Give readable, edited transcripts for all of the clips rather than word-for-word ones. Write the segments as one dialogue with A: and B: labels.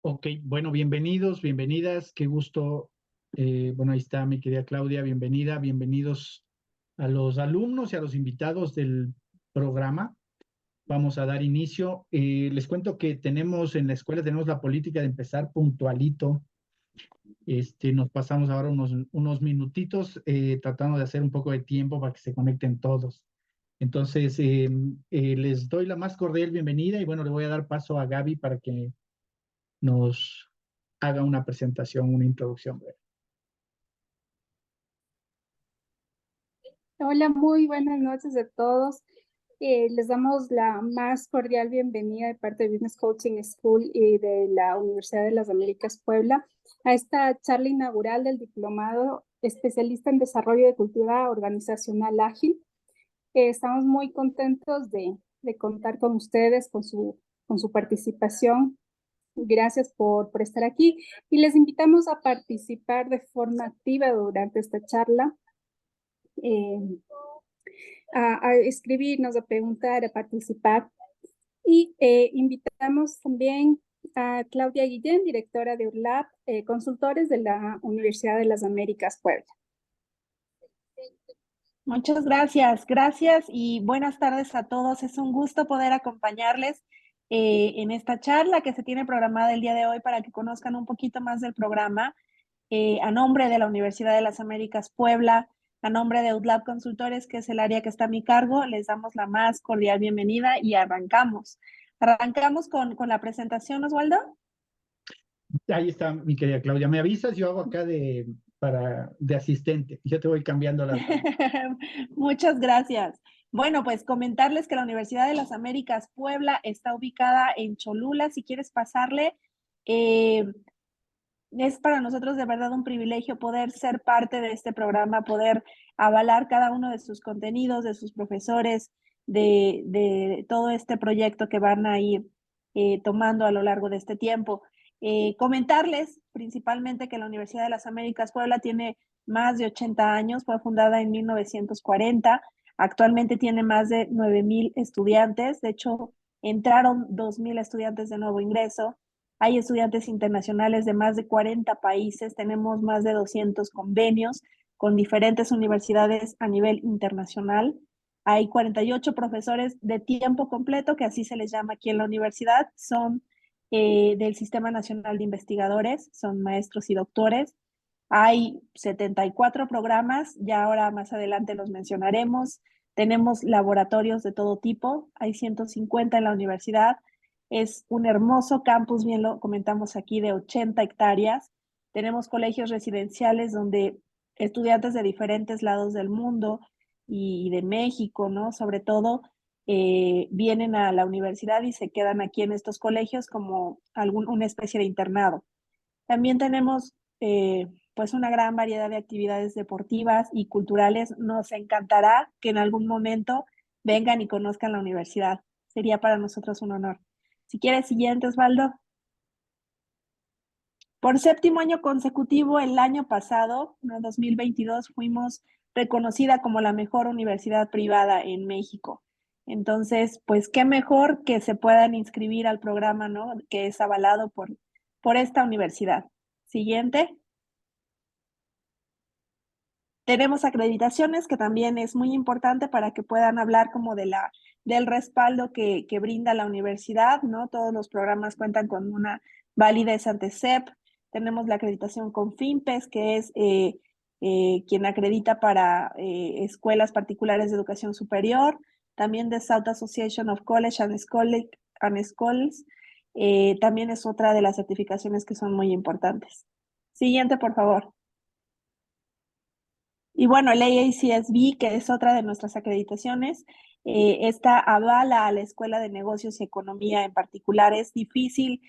A: Ok, bueno, bienvenidos, bienvenidas, qué gusto. Bueno, ahí está mi querida Claudia, bienvenida, bienvenidos a los alumnos y a los invitados del programa. Vamos a dar inicio. Les cuento que tenemos en la escuela, tenemos la política de empezar puntualito. Nos pasamos ahora unos minutitos tratando de hacer un poco de tiempo para que se conecten todos. Entonces, les doy la más cordial bienvenida y bueno, le voy a dar paso a Gaby para que nos haga una presentación, una introducción breve.
B: Hola, muy buenas noches a todos. Les damos la más cordial bienvenida de parte de Business Coaching School y de la Universidad de las Américas Puebla a esta charla inaugural del Diplomado Especialista en Desarrollo de Cultura Organizacional Ágil. Estamos muy contentos de contar con ustedes, con su participación. Gracias por estar aquí y les invitamos a participar de forma activa durante esta charla. A escribirnos, a preguntar, a participar. Y invitamos también a Claudia Guillén, directora de URLAB, consultores de la Universidad de las Américas Puebla.
C: Muchas gracias y buenas tardes a todos. Es un gusto poder acompañarles en esta charla que se tiene programada el día de hoy para que conozcan un poquito más del programa. A nombre de la Universidad de las Américas Puebla, a nombre de UDLAB Consultores, que es el área que está a mi cargo, les damos la más cordial bienvenida y arrancamos. Arrancamos con la presentación, Osvaldo.
A: Ahí está mi querida Claudia. ¿Me avisas? Yo hago acá de asistente. Yo te voy cambiando las.
C: Muchas gracias. Bueno, pues comentarles que la Universidad de las Américas Puebla está ubicada en Cholula. Si quieres pasarle, es para nosotros de verdad un privilegio poder ser parte de este programa, poder avalar cada uno de sus contenidos, de sus profesores, de todo este proyecto que van a ir tomando a lo largo de este tiempo. Comentarles principalmente que la Universidad de las Américas Puebla tiene más de 80 años, fue fundada en 1940, actualmente tiene más de 9,000 estudiantes, de hecho entraron 2,000 estudiantes de nuevo ingreso. Hay estudiantes internacionales de más de 40 países, tenemos más de 200 convenios con diferentes universidades a nivel internacional. Hay 48 profesores de tiempo completo, que así se les llama aquí en la universidad, son del Sistema Nacional de Investigadores, son maestros y doctores. Hay 74 programas, ya ahora más adelante los mencionaremos. Tenemos laboratorios de todo tipo, hay 150 en la universidad. Es un hermoso campus, bien lo comentamos aquí, de 80 hectáreas. Tenemos colegios residenciales donde estudiantes de diferentes lados del mundo y de México, ¿no? Sobre todo, vienen a la universidad y se quedan aquí en estos colegios como una especie de internado. También tenemos pues una gran variedad de actividades deportivas y culturales. Nos encantará que en algún momento vengan y conozcan la universidad. Sería para nosotros un honor. Si quieres, siguiente, Osvaldo. Por séptimo año consecutivo, el año pasado, en 2022, fuimos reconocida como la mejor universidad privada en México. Entonces, pues qué mejor que se puedan inscribir al programa, ¿no? Que es avalado por esta universidad. Siguiente. Tenemos acreditaciones, que también es muy importante para que puedan hablar como del respaldo que brinda la universidad, ¿no? Todos los programas cuentan con una validez ante SEP. Tenemos la acreditación con FIMPES, que es quien acredita para escuelas particulares de educación superior. También de South Association of College and Schools. También es otra de las certificaciones que son muy importantes. Siguiente, por favor. Y bueno, el AACSB, que es otra de nuestras acreditaciones, esta avala a la Escuela de Negocios y Economía en particular. Es difícil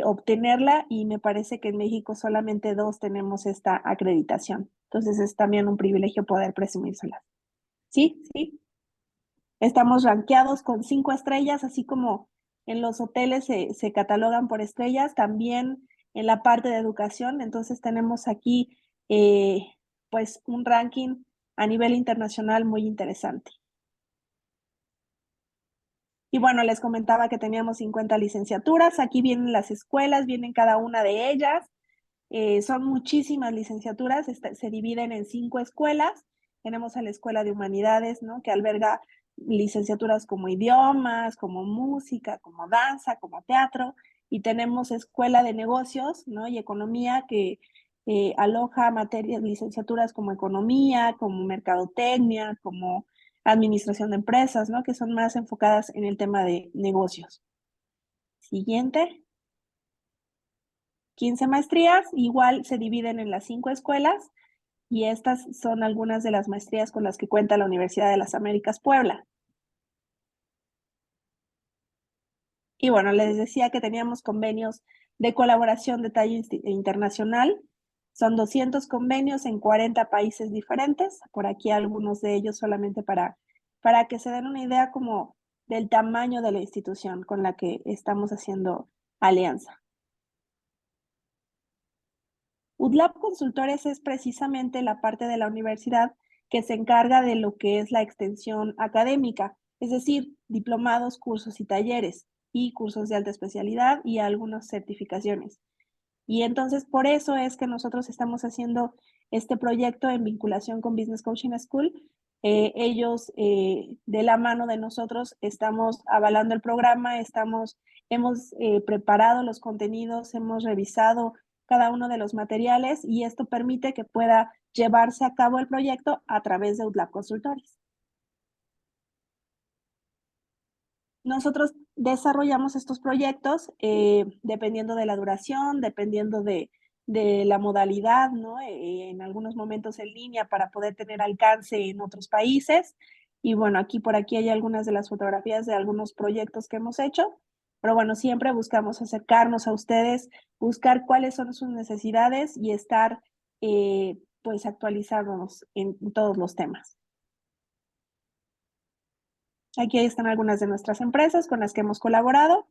C: obtenerla y me parece que en México solamente 2 tenemos esta acreditación. Entonces es también un privilegio poder presumírsela. Sí, sí. Estamos rankeados con 5 estrellas, así como en los hoteles se catalogan por estrellas, también en la parte de educación. Entonces tenemos aquí pues un ranking a nivel internacional muy interesante. Y bueno, les comentaba que teníamos 50 licenciaturas. Aquí vienen las escuelas, vienen cada una de ellas. Son muchísimas licenciaturas, se dividen en 5 escuelas. Tenemos a la Escuela de Humanidades, ¿no? Que alberga licenciaturas como idiomas, como música, como danza, como teatro. Y tenemos Escuela de Negocios, ¿no? Y Economía, que aloja materias, licenciaturas como Economía, como Mercadotecnia, como Administración de Empresas, ¿no? Que son más enfocadas en el tema de negocios. Siguiente. 15 maestrías, igual se dividen en las 5 escuelas y estas son algunas de las maestrías con las que cuenta la Universidad de las Américas Puebla. Y bueno, les decía que teníamos convenios de colaboración de talla internacional. Son 200 convenios en 40 países diferentes. Por aquí algunos de ellos solamente para que se den una idea como del tamaño de la institución con la que estamos haciendo alianza. UDLAP Consultores es precisamente la parte de la universidad que se encarga de lo que es la extensión académica, es decir, diplomados, cursos y talleres, y cursos de alta especialidad y algunas certificaciones. Y entonces por eso es que nosotros estamos haciendo este proyecto en vinculación con Business Coaching School. Ellos, de la mano de nosotros, estamos avalando el programa, hemos preparado los contenidos, hemos revisado cada uno de los materiales y esto permite que pueda llevarse a cabo el proyecto a través de UDLAP Consultores. Nosotros desarrollamos estos proyectos dependiendo de la duración, dependiendo de la modalidad, ¿no? En algunos momentos en línea para poder tener alcance en otros países. Y bueno, por aquí hay algunas de las fotografías de algunos proyectos que hemos hecho. Pero bueno, siempre buscamos acercarnos a ustedes, buscar cuáles son sus necesidades y estar, pues, actualizándonos en todos los temas. Aquí están algunas de nuestras empresas con las que hemos colaborado.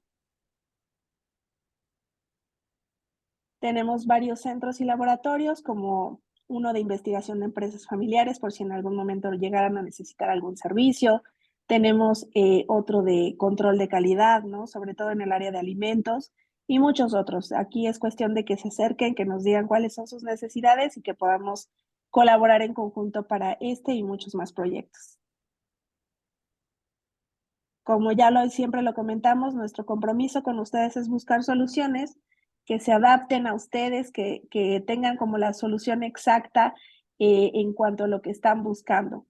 C: Tenemos varios centros y laboratorios, como uno de investigación de empresas familiares, por si en algún momento llegaran a necesitar algún servicio. Tenemos otro de control de calidad, ¿no? Sobre todo en el área de alimentos y muchos otros. Aquí es cuestión de que se acerquen, que nos digan cuáles son sus necesidades y que podamos colaborar en conjunto para este y muchos más proyectos. Como ya siempre lo comentamos, nuestro compromiso con ustedes es buscar soluciones que se adapten a ustedes, que tengan como la solución exacta en cuanto a lo que están buscando.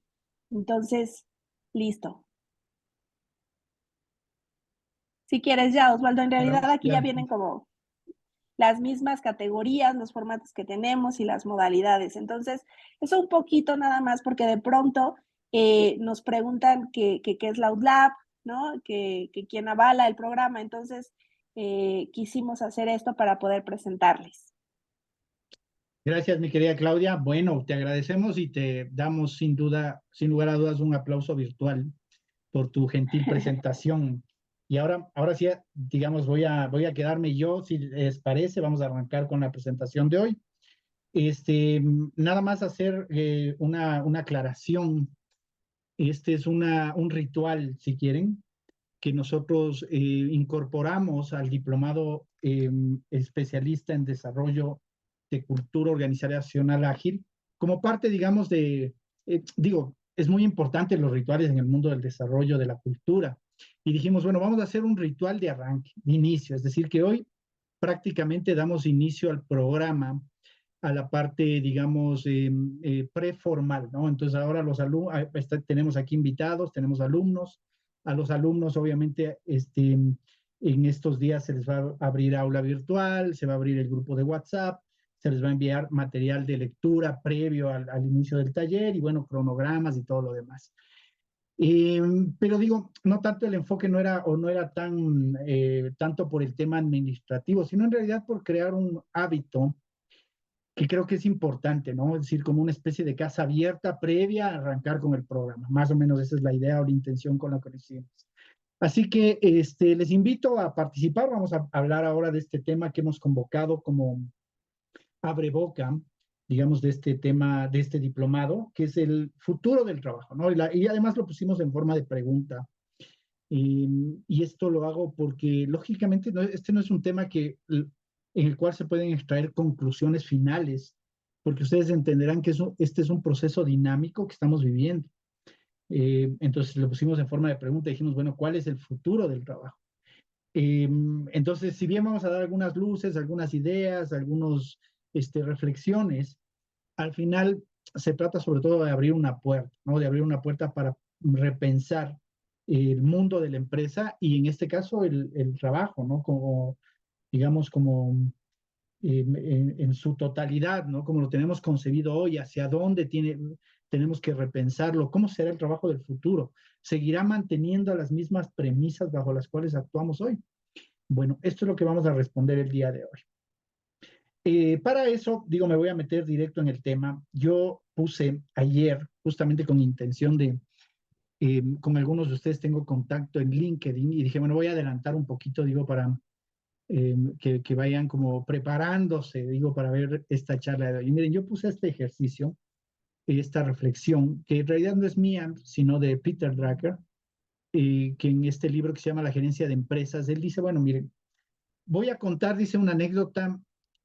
C: Entonces, listo. Si quieres ya, Osvaldo, en realidad aquí ya vienen como las mismas categorías, los formatos que tenemos y las modalidades. Entonces, eso un poquito nada más porque de pronto nos preguntan qué es la UDLAP, ¿no? Que quién avala el programa. Entonces, quisimos hacer esto para poder presentarles.
A: Gracias, mi querida Claudia. Bueno, te agradecemos y te damos sin duda, sin lugar a dudas, un aplauso virtual por tu gentil presentación. Y ahora sí, digamos, voy a quedarme yo, si les parece, vamos a arrancar con la presentación de hoy. Nada más hacer una aclaración. Este es un ritual, si quieren, que nosotros incorporamos al diplomado especialista en desarrollo de cultura organizacional ágil como parte, digamos, es muy importante los rituales en el mundo del desarrollo de la cultura. Y dijimos, bueno, vamos a hacer un ritual de arranque, de inicio, es decir, que hoy prácticamente damos inicio al programa, a la parte, digamos, preformal, ¿no? Entonces ahora tenemos aquí invitados, tenemos alumnos. A los alumnos, obviamente, en estos días se les va a abrir aula virtual, se va a abrir el grupo de WhatsApp, se les va a enviar material de lectura previo al inicio del taller y, bueno, cronogramas y todo lo demás. Pero digo, no tanto el enfoque no era tanto por el tema administrativo, sino en realidad por crear un hábito que creo que es importante, ¿no? Es decir, como una especie de casa abierta previa a arrancar con el programa. Más o menos esa es la idea o la intención con la que lo hicimos. Así que les invito a participar. Vamos a hablar ahora de este tema que hemos convocado como abreboca, digamos, de este tema, de este diplomado, que es el futuro del trabajo, ¿no? Y además lo pusimos en forma de pregunta. Y esto lo hago porque, lógicamente, este no es un tema en el cual se pueden extraer conclusiones finales, porque ustedes entenderán que este es un proceso dinámico que estamos viviendo. Entonces lo pusimos en forma de pregunta y dijimos, bueno, ¿cuál es el futuro del trabajo? Entonces, si bien vamos a dar algunas luces, algunas ideas, algunas reflexiones, al final se trata sobre todo de abrir una puerta, ¿no? De abrir una puerta para repensar el mundo de la empresa y en este caso el trabajo, ¿no? Como, digamos, como en su totalidad, ¿no? Como lo tenemos concebido hoy, hacia dónde tenemos que repensarlo, cómo será el trabajo del futuro, seguirá manteniendo las mismas premisas bajo las cuales actuamos hoy. Bueno, esto es lo que vamos a responder el día de hoy. Para eso, digo, me voy a meter directo en el tema. Yo puse ayer, justamente con intención con algunos de ustedes tengo contacto en LinkedIn y dije, bueno, voy a adelantar un poquito, digo, para que vayan como preparándose, digo, para ver esta charla de hoy. Y miren, yo puse este ejercicio, esta reflexión, que en realidad no es mía, sino de Peter Drucker, que en este libro que se llama La gerencia de empresas, él dice, bueno, miren, voy a contar, dice, una anécdota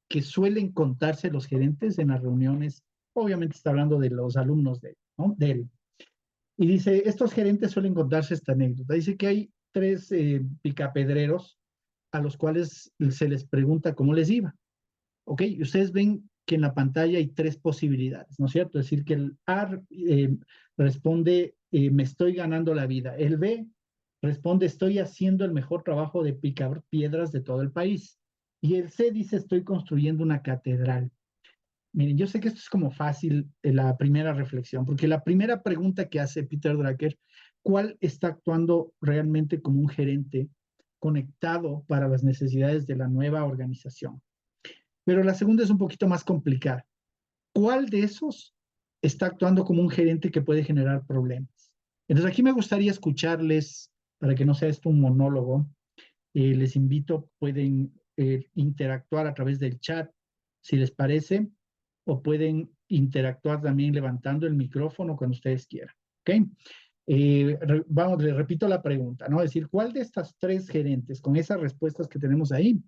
A: que suelen contarse los gerentes en las reuniones. Obviamente está hablando de los alumnos de él, ¿no? De él. Y dice, estos gerentes suelen contarse esta anécdota. Dice que hay tres picapedreros a los cuales se les pregunta cómo les iba. ¿Ok? Y ustedes ven que en la pantalla hay tres posibilidades, ¿no es cierto? Es decir, que el A responde, me estoy ganando la vida. El B responde, estoy haciendo el mejor trabajo de picar piedras de todo el país. Y el C dice, estoy construyendo una catedral. Miren, yo sé que esto es como fácil la primera reflexión, porque la primera pregunta que hace Peter Drucker, ¿cuál está actuando realmente como un gerente conectado para las necesidades de la nueva organización? Pero la segunda es un poquito más complicada. ¿Cuál de esos está actuando como un gerente que puede generar problemas? Entonces aquí me gustaría escucharles, para que no sea esto un monólogo, les invito, pueden interactuar a través del chat, si les parece, o pueden interactuar también levantando el micrófono cuando ustedes quieran. ¿Ok? Vamos, les repito la pregunta, ¿no? Es decir, ¿cuál de estas tres gerentes, con esas respuestas que tenemos ahí,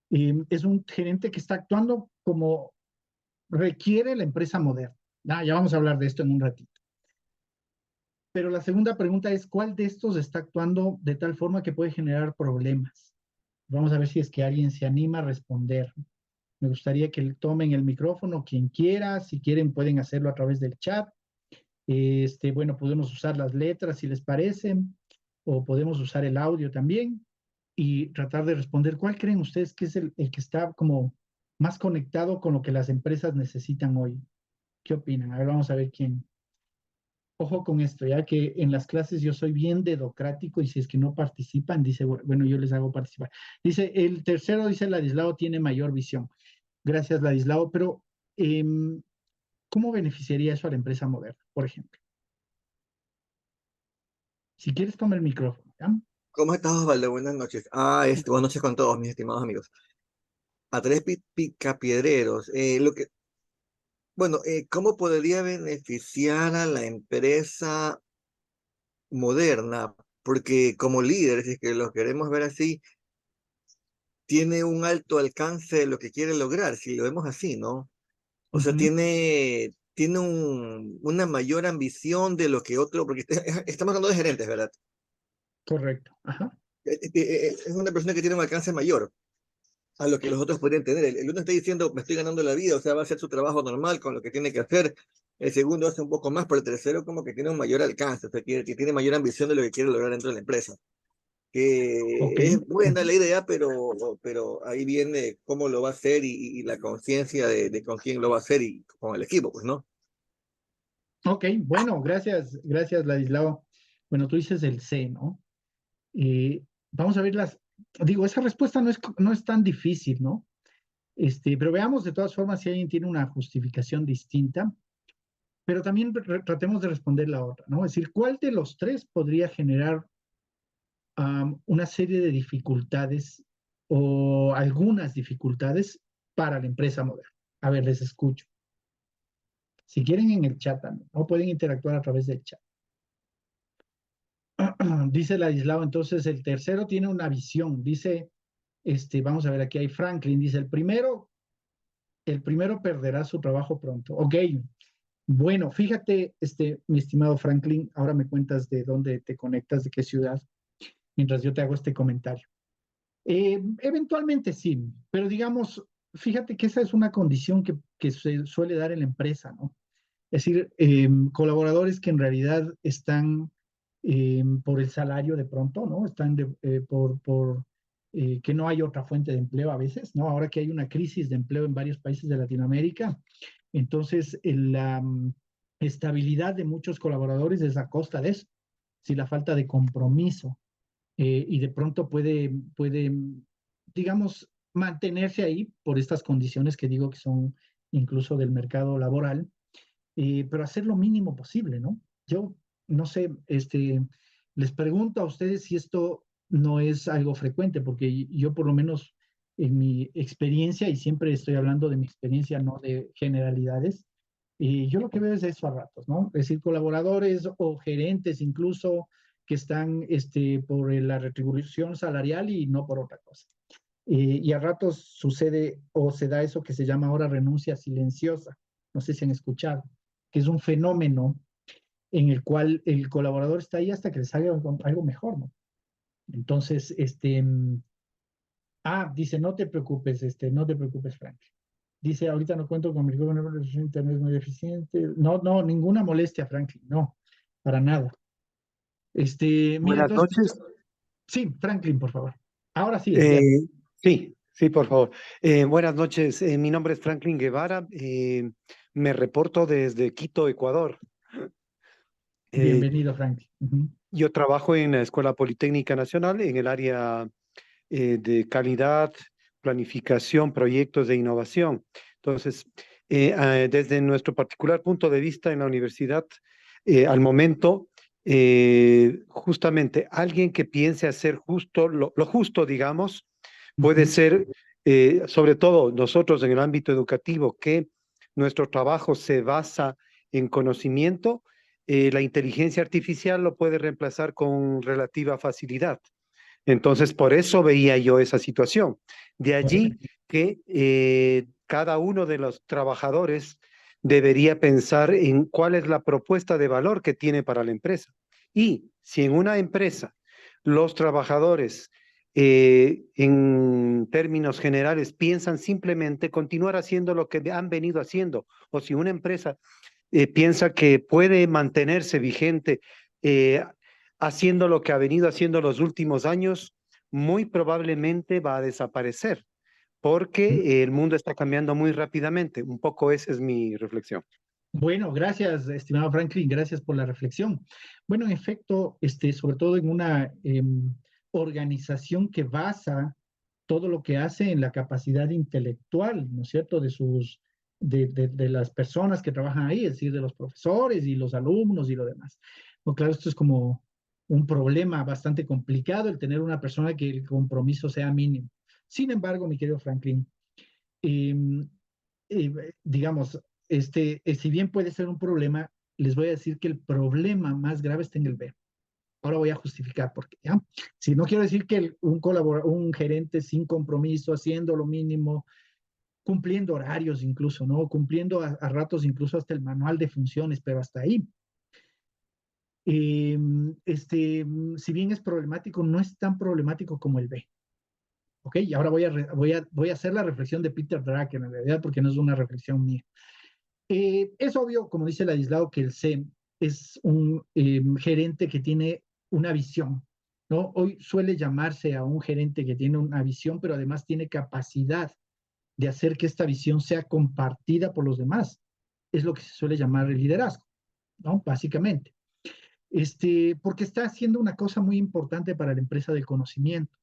A: es un gerente que está actuando como requiere la empresa moderna? Ya vamos a hablar de esto en un ratito. Pero la segunda pregunta es, ¿cuál de estos está actuando de tal forma que puede generar problemas? Vamos a ver si es que alguien se anima a responder. Me gustaría que tomen el micrófono quien quiera, si quieren pueden hacerlo a través del chat. Bueno, podemos usar las letras si les parece, o podemos usar el audio también y tratar de responder cuál creen ustedes que es el que está como más conectado con lo que las empresas necesitan hoy. ¿Qué opinan? A ver, vamos a ver quién. Ojo con esto, ya que en las clases yo soy bien dedocrático y si es que no participan, dice, bueno, yo les hago participar. Dice, el tercero, dice, Ladislao tiene mayor visión. Gracias, Ladislao, pero ¿cómo beneficiaría eso a la empresa moderna, por ejemplo? Si quieres, toma el micrófono, ¿ya?
D: ¿Cómo estás, Osvaldo? Buenas noches. Buenas noches con todos mis estimados amigos. A tres picapiedreros. ¿Cómo podría beneficiar a la empresa moderna? Porque como líderes, si es que lo queremos ver así, tiene un alto alcance de lo que quiere lograr, si lo vemos así, ¿no? O sea,
A: Ujú,
D: tiene una mayor ambición de lo que otro, porque estamos hablando de gerentes, ¿verdad?
A: correcto, ajá,
D: Es una persona que tiene un alcance mayor a lo que los otros podrían tener. El uno está diciendo, me estoy ganando la vida, o sea, va a hacer su trabajo normal con lo que tiene que hacer. El segundo hace un poco más, pero el tercero como que tiene un mayor alcance, o sea, que tiene mayor ambición de lo que quiere lograr dentro de la empresa.
A: ok,
D: Que es buena
A: ujú,
D: la idea, pero ahí viene cómo lo va a hacer y la conciencia de con quién lo va a hacer y con el equipo, pues, ¿no?
A: ok, bueno, gracias, Ladislao. Bueno, tú dices el C, ¿no? Vamos a ver digo, esa respuesta no es tan difícil, ¿no? Pero veamos de todas formas si alguien tiene una justificación distinta, pero también tratemos de responder la otra, ¿no? Es decir, ¿cuál de los tres podría generar una serie de dificultades o algunas dificultades para la empresa moderna? A ver, les escucho. Si quieren en el chat también, o pueden interactuar a través del chat. Dice Ladislao, entonces el tercero tiene una visión. Dice, vamos a ver, aquí hay Franklin, dice, el primero perderá su trabajo pronto. Ok, bueno, fíjate, mi estimado Franklin, ahora me cuentas de dónde te conectas, de qué ciudad, mientras yo te hago este comentario. Eventualmente sí, pero digamos, fíjate que esa es una condición que se suele dar en la empresa, ¿no? Es decir, colaboradores que en realidad están por el salario de pronto, ¿no? Están por que no hay otra fuente de empleo a veces, ¿no? Ahora que hay una crisis de empleo en varios países de Latinoamérica, entonces la estabilidad de muchos colaboradores es a costa de eso, si la falta de compromiso y de pronto puede, digamos, mantenerse ahí por estas condiciones que digo que son incluso del mercado laboral, pero hacer lo mínimo posible, ¿no? Yo no sé, les pregunto a ustedes si esto no es algo frecuente, porque yo por lo menos en mi experiencia, y siempre estoy hablando de mi experiencia, no de generalidades, yo lo que veo es eso a ratos, ¿no? Es decir, colaboradores o gerentes incluso que están por la retribución salarial y no por otra cosa. Y a ratos sucede o se da eso que se llama ahora renuncia silenciosa. No sé si han escuchado, que es un fenómeno en el cual el colaborador está ahí hasta que le salga algo mejor, ¿no? Entonces, dice, no te preocupes, Frank. Dice, ahorita no cuento con mi internet es muy deficiente. No, no, ninguna molestia, Franklin, no, para nada. Mira,
E: Buenas
A: entonces,
E: noches.
A: sí, Franklin, por favor. Ahora sí, ya.
E: Eh, sí, por favor. Buenas noches. Mi nombre es Franklin Guevara. Me reporto desde Quito, Ecuador. Eh,
A: Bienvenido, Franklin. Ujú.
E: yo trabajo en la Escuela Politécnica Nacional en el área de calidad, planificación, proyectos de innovación. Entonces, desde nuestro particular punto de vista en la universidad, al momento, justamente alguien que piense hacer justo lo justo, digamos, puede
A: Ujú.
E: ser, sobre todo nosotros en el ámbito educativo, que nuestro trabajo se basa en conocimiento, la inteligencia artificial lo puede reemplazar con relativa facilidad. Entonces, por eso veía yo esa situación. De allí que cada uno de los trabajadores debería pensar en cuál es la propuesta de valor que tiene para la empresa. Y si en una empresa los trabajadores, en términos generales, piensan simplemente continuar haciendo lo que han venido haciendo, o si una empresa piensa que puede mantenerse vigente haciendo lo que ha venido haciendo los últimos años, muy probablemente va a desaparecer, porque el mundo está cambiando muy rápidamente. Un poco esa es mi reflexión.
A: Bueno, gracias, estimado Franklin, gracias por la reflexión. Bueno, en efecto, sobre todo en una organización que basa todo lo que hace en la capacidad intelectual, ¿no es cierto?, de las personas que trabajan ahí, es decir, de los profesores y los alumnos y lo demás. Bueno, claro, esto es como un problema bastante complicado, el tener una persona que el compromiso sea mínimo. Sin embargo, mi querido Franklin, em, digamos, si bien puede ser un problema, les voy a decir que el problema más grave está en el B. Ahora voy a justificar por qué, ¿ya? Si no quiero decir que un gerente sin compromiso, haciendo lo mínimo, cumpliendo horarios incluso, ¿no? Cumpliendo a ratos incluso hasta el manual de funciones, pero hasta ahí. Eh, si bien es problemático, no es tan problemático como el B. ¿Ok? Y ahora voy a hacer la reflexión de Peter Drucker, en realidad, porque no es una reflexión mía. Es obvio, como dice Ladislao, que el C es un gerente que tiene una visión, ¿no? Hoy suele llamarse a un gerente que tiene una visión, pero además tiene capacidad de hacer que esta visión sea compartida por los demás. Es lo que se suele llamar el liderazgo, ¿no? Básicamente. Porque está haciendo una cosa muy importante para la empresa del conocimiento,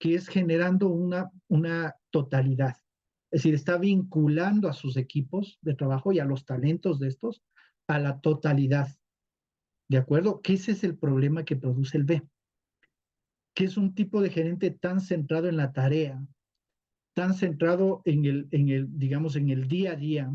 A: que es generando una totalidad. Es decir, está vinculando a sus equipos de trabajo y a los talentos de estos a la totalidad. ¿De acuerdo? Que ese es el problema que produce el B, que es un tipo de gerente tan centrado en la tarea, tan centrado digamos, en el día a día,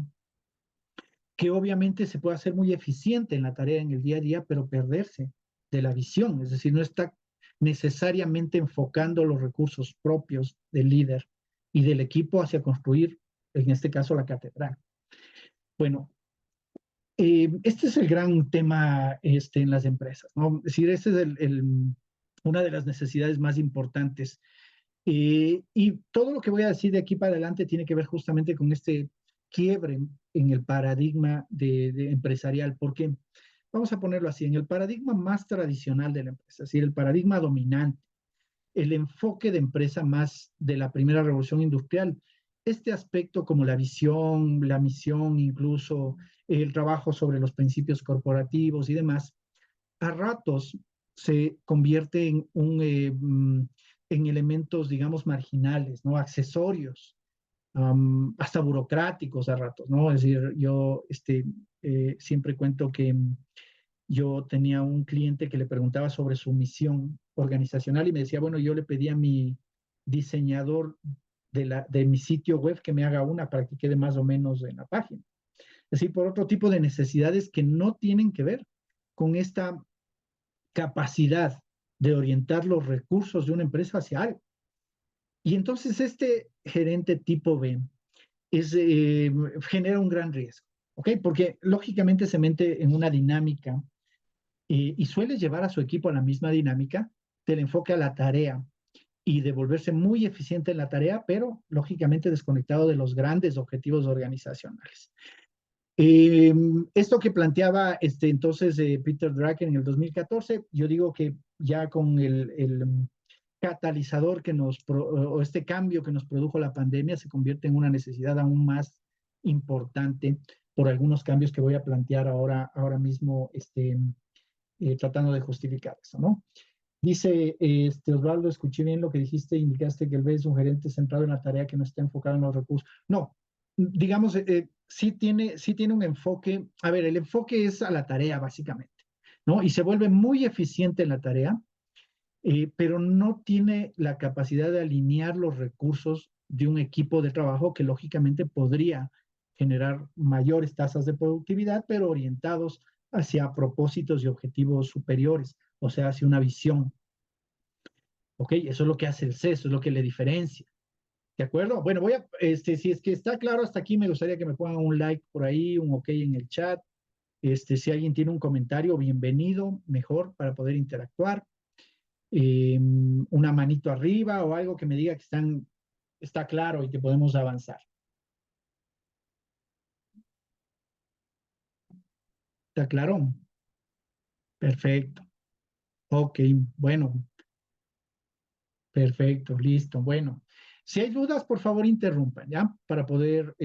A: que obviamente se puede hacer muy eficiente en la tarea en el día a día, pero perderse de la visión, es decir, no está necesariamente enfocando los recursos propios del líder y del equipo hacia construir, en este caso, la catedral. Bueno, este es el gran tema en las empresas, ¿no? Es decir, este es una de las necesidades más importantes. Y todo lo que voy a decir de aquí para adelante tiene que ver justamente con este quiebre en el paradigma de empresarial, porque vamos a ponerlo así, en el paradigma más tradicional de la empresa, es decir, el paradigma dominante, el enfoque de empresa más de la primera revolución industrial, este aspecto como la visión, la misión, incluso el trabajo sobre los principios corporativos y demás, a ratos se convierte en elementos, digamos, marginales, ¿no? Accesorios, hasta burocráticos a ratos, ¿no? Es decir, yo siempre cuento que yo tenía un cliente que le preguntaba sobre su misión organizacional y me decía, bueno, yo le pedí a mi diseñador de mi sitio web que me haga una para que quede más o menos en la página. Es decir, por otro tipo de necesidades que no tienen que ver con esta capacidad de orientar los recursos de una empresa hacia algo. Y entonces este gerente tipo B genera un gran riesgo, ¿ok? Porque lógicamente se mete en una dinámica y suele llevar a su equipo a la misma dinámica del enfoque a la tarea y de volverse muy eficiente en la tarea, pero lógicamente desconectado de los grandes objetivos organizacionales. Esto que planteaba entonces Peter Drucker en el 2014, yo digo que ya con el catalizador o este cambio que nos produjo la pandemia se convierte en una necesidad aún más importante por algunos cambios que voy a plantear ahora mismo, tratando de justificar eso, ¿no? Dice Osvaldo, escuché bien lo que dijiste, indicaste que el B es un gerente centrado en la tarea que no está enfocado en los recursos. No, digamos, sí tiene un enfoque, a ver, el enfoque es a la tarea básicamente, ¿no? Y se vuelve muy eficiente en la tarea, pero no tiene la capacidad de alinear los recursos de un equipo de trabajo que lógicamente podría generar mayores tasas de productividad, pero orientados hacia propósitos y objetivos superiores, o sea, hacia una visión. ¿Ok? Eso es lo que hace el C, eso es lo que le diferencia. ¿De acuerdo? Bueno, si es que está claro hasta aquí, me gustaría que me pongan un like por ahí, un ok en el chat. Si alguien tiene un comentario, bienvenido, mejor para poder interactuar. Una manito arriba o algo que me diga que está claro y que podemos avanzar. ¿Está claro? Perfecto. Ok, bueno, perfecto, listo. Bueno, si hay dudas, por favor, interrumpan, ¿ya? Para poder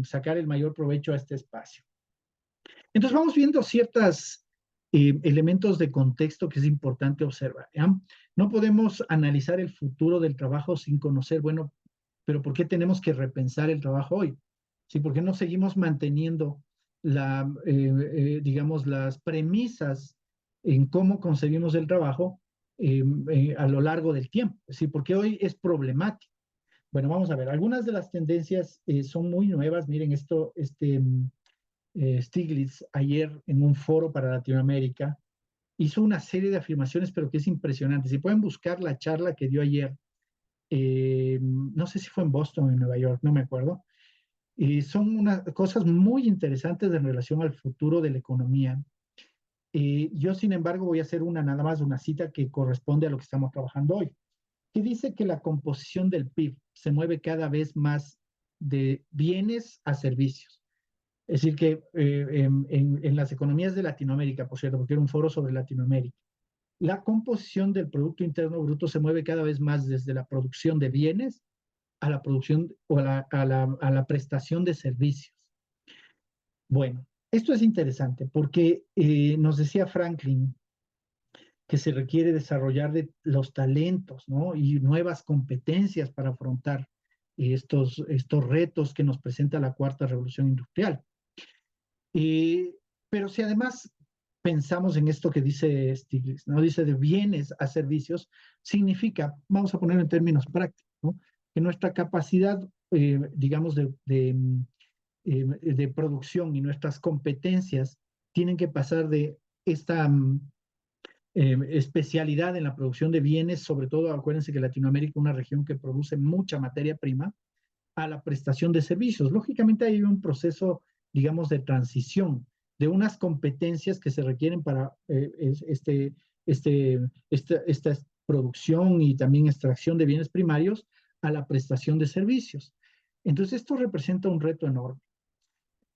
A: sacar el mayor provecho a este espacio. Entonces vamos viendo ciertos elementos de contexto que es importante observar, ¿ya? No podemos analizar el futuro del trabajo sin conocer, bueno, pero ¿por qué tenemos que repensar el trabajo hoy? ¿Sí? ¿Por qué no seguimos manteniendo digamos, las premisas en cómo concebimos el trabajo a lo largo del tiempo? ¿Sí? Porque hoy es problemático. Bueno, vamos a ver, algunas de las tendencias son muy nuevas. Miren, Stiglitz ayer en un foro para Latinoamérica hizo una serie de afirmaciones, pero que es impresionante. Si pueden buscar la charla que dio ayer, no sé si fue en Boston o en Nueva York, no me acuerdo. Son unas cosas muy interesantes en relación al futuro de la economía. Yo, sin embargo, voy a hacer nada más una cita que corresponde a lo que estamos trabajando hoy, que dice que la composición del PIB se mueve cada vez más de bienes a servicios. Es decir, que en las economías de Latinoamérica, por cierto, porque era un foro sobre Latinoamérica, la composición del Producto Interno Bruto se mueve cada vez más desde la producción de bienes a la producción o a la prestación de servicios. Bueno, esto es interesante porque nos decía Franklin que se requiere desarrollar los talentos, ¿no? Y nuevas competencias para afrontar estos retos que nos presenta la cuarta revolución industrial. Pero si además pensamos en esto que dice Stiglitz, ¿no? Dice de bienes a servicios, significa, vamos a ponerlo en términos prácticos, ¿no? Que nuestra capacidad, digamos, de producción y nuestras competencias tienen que pasar de especialidad en la producción de bienes, sobre todo acuérdense que Latinoamérica es una región que produce mucha materia prima, a la prestación de servicios. Lógicamente hay un proceso, digamos, de transición de unas competencias que se requieren para esta producción y también extracción de bienes primarios a la prestación de servicios. Entonces esto representa un reto enorme,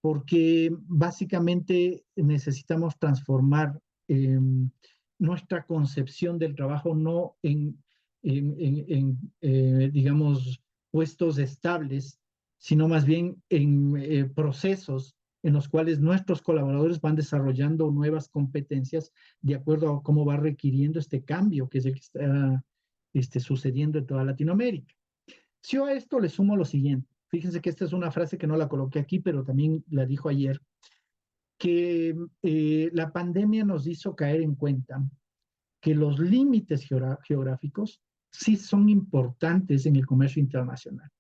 A: porque básicamente necesitamos transformar nuestra concepción del trabajo no digamos, puestos estables, sino más bien en procesos en los cuales nuestros colaboradores van desarrollando nuevas competencias de acuerdo a cómo va requiriendo este cambio que es el que está sucediendo en toda Latinoamérica. Si yo a esto le sumo lo siguiente, fíjense que esta es una frase que no la coloqué aquí, pero también la dijo ayer, que la pandemia nos hizo caer en cuenta que los límites geográficos sí son importantes en el comercio internacional.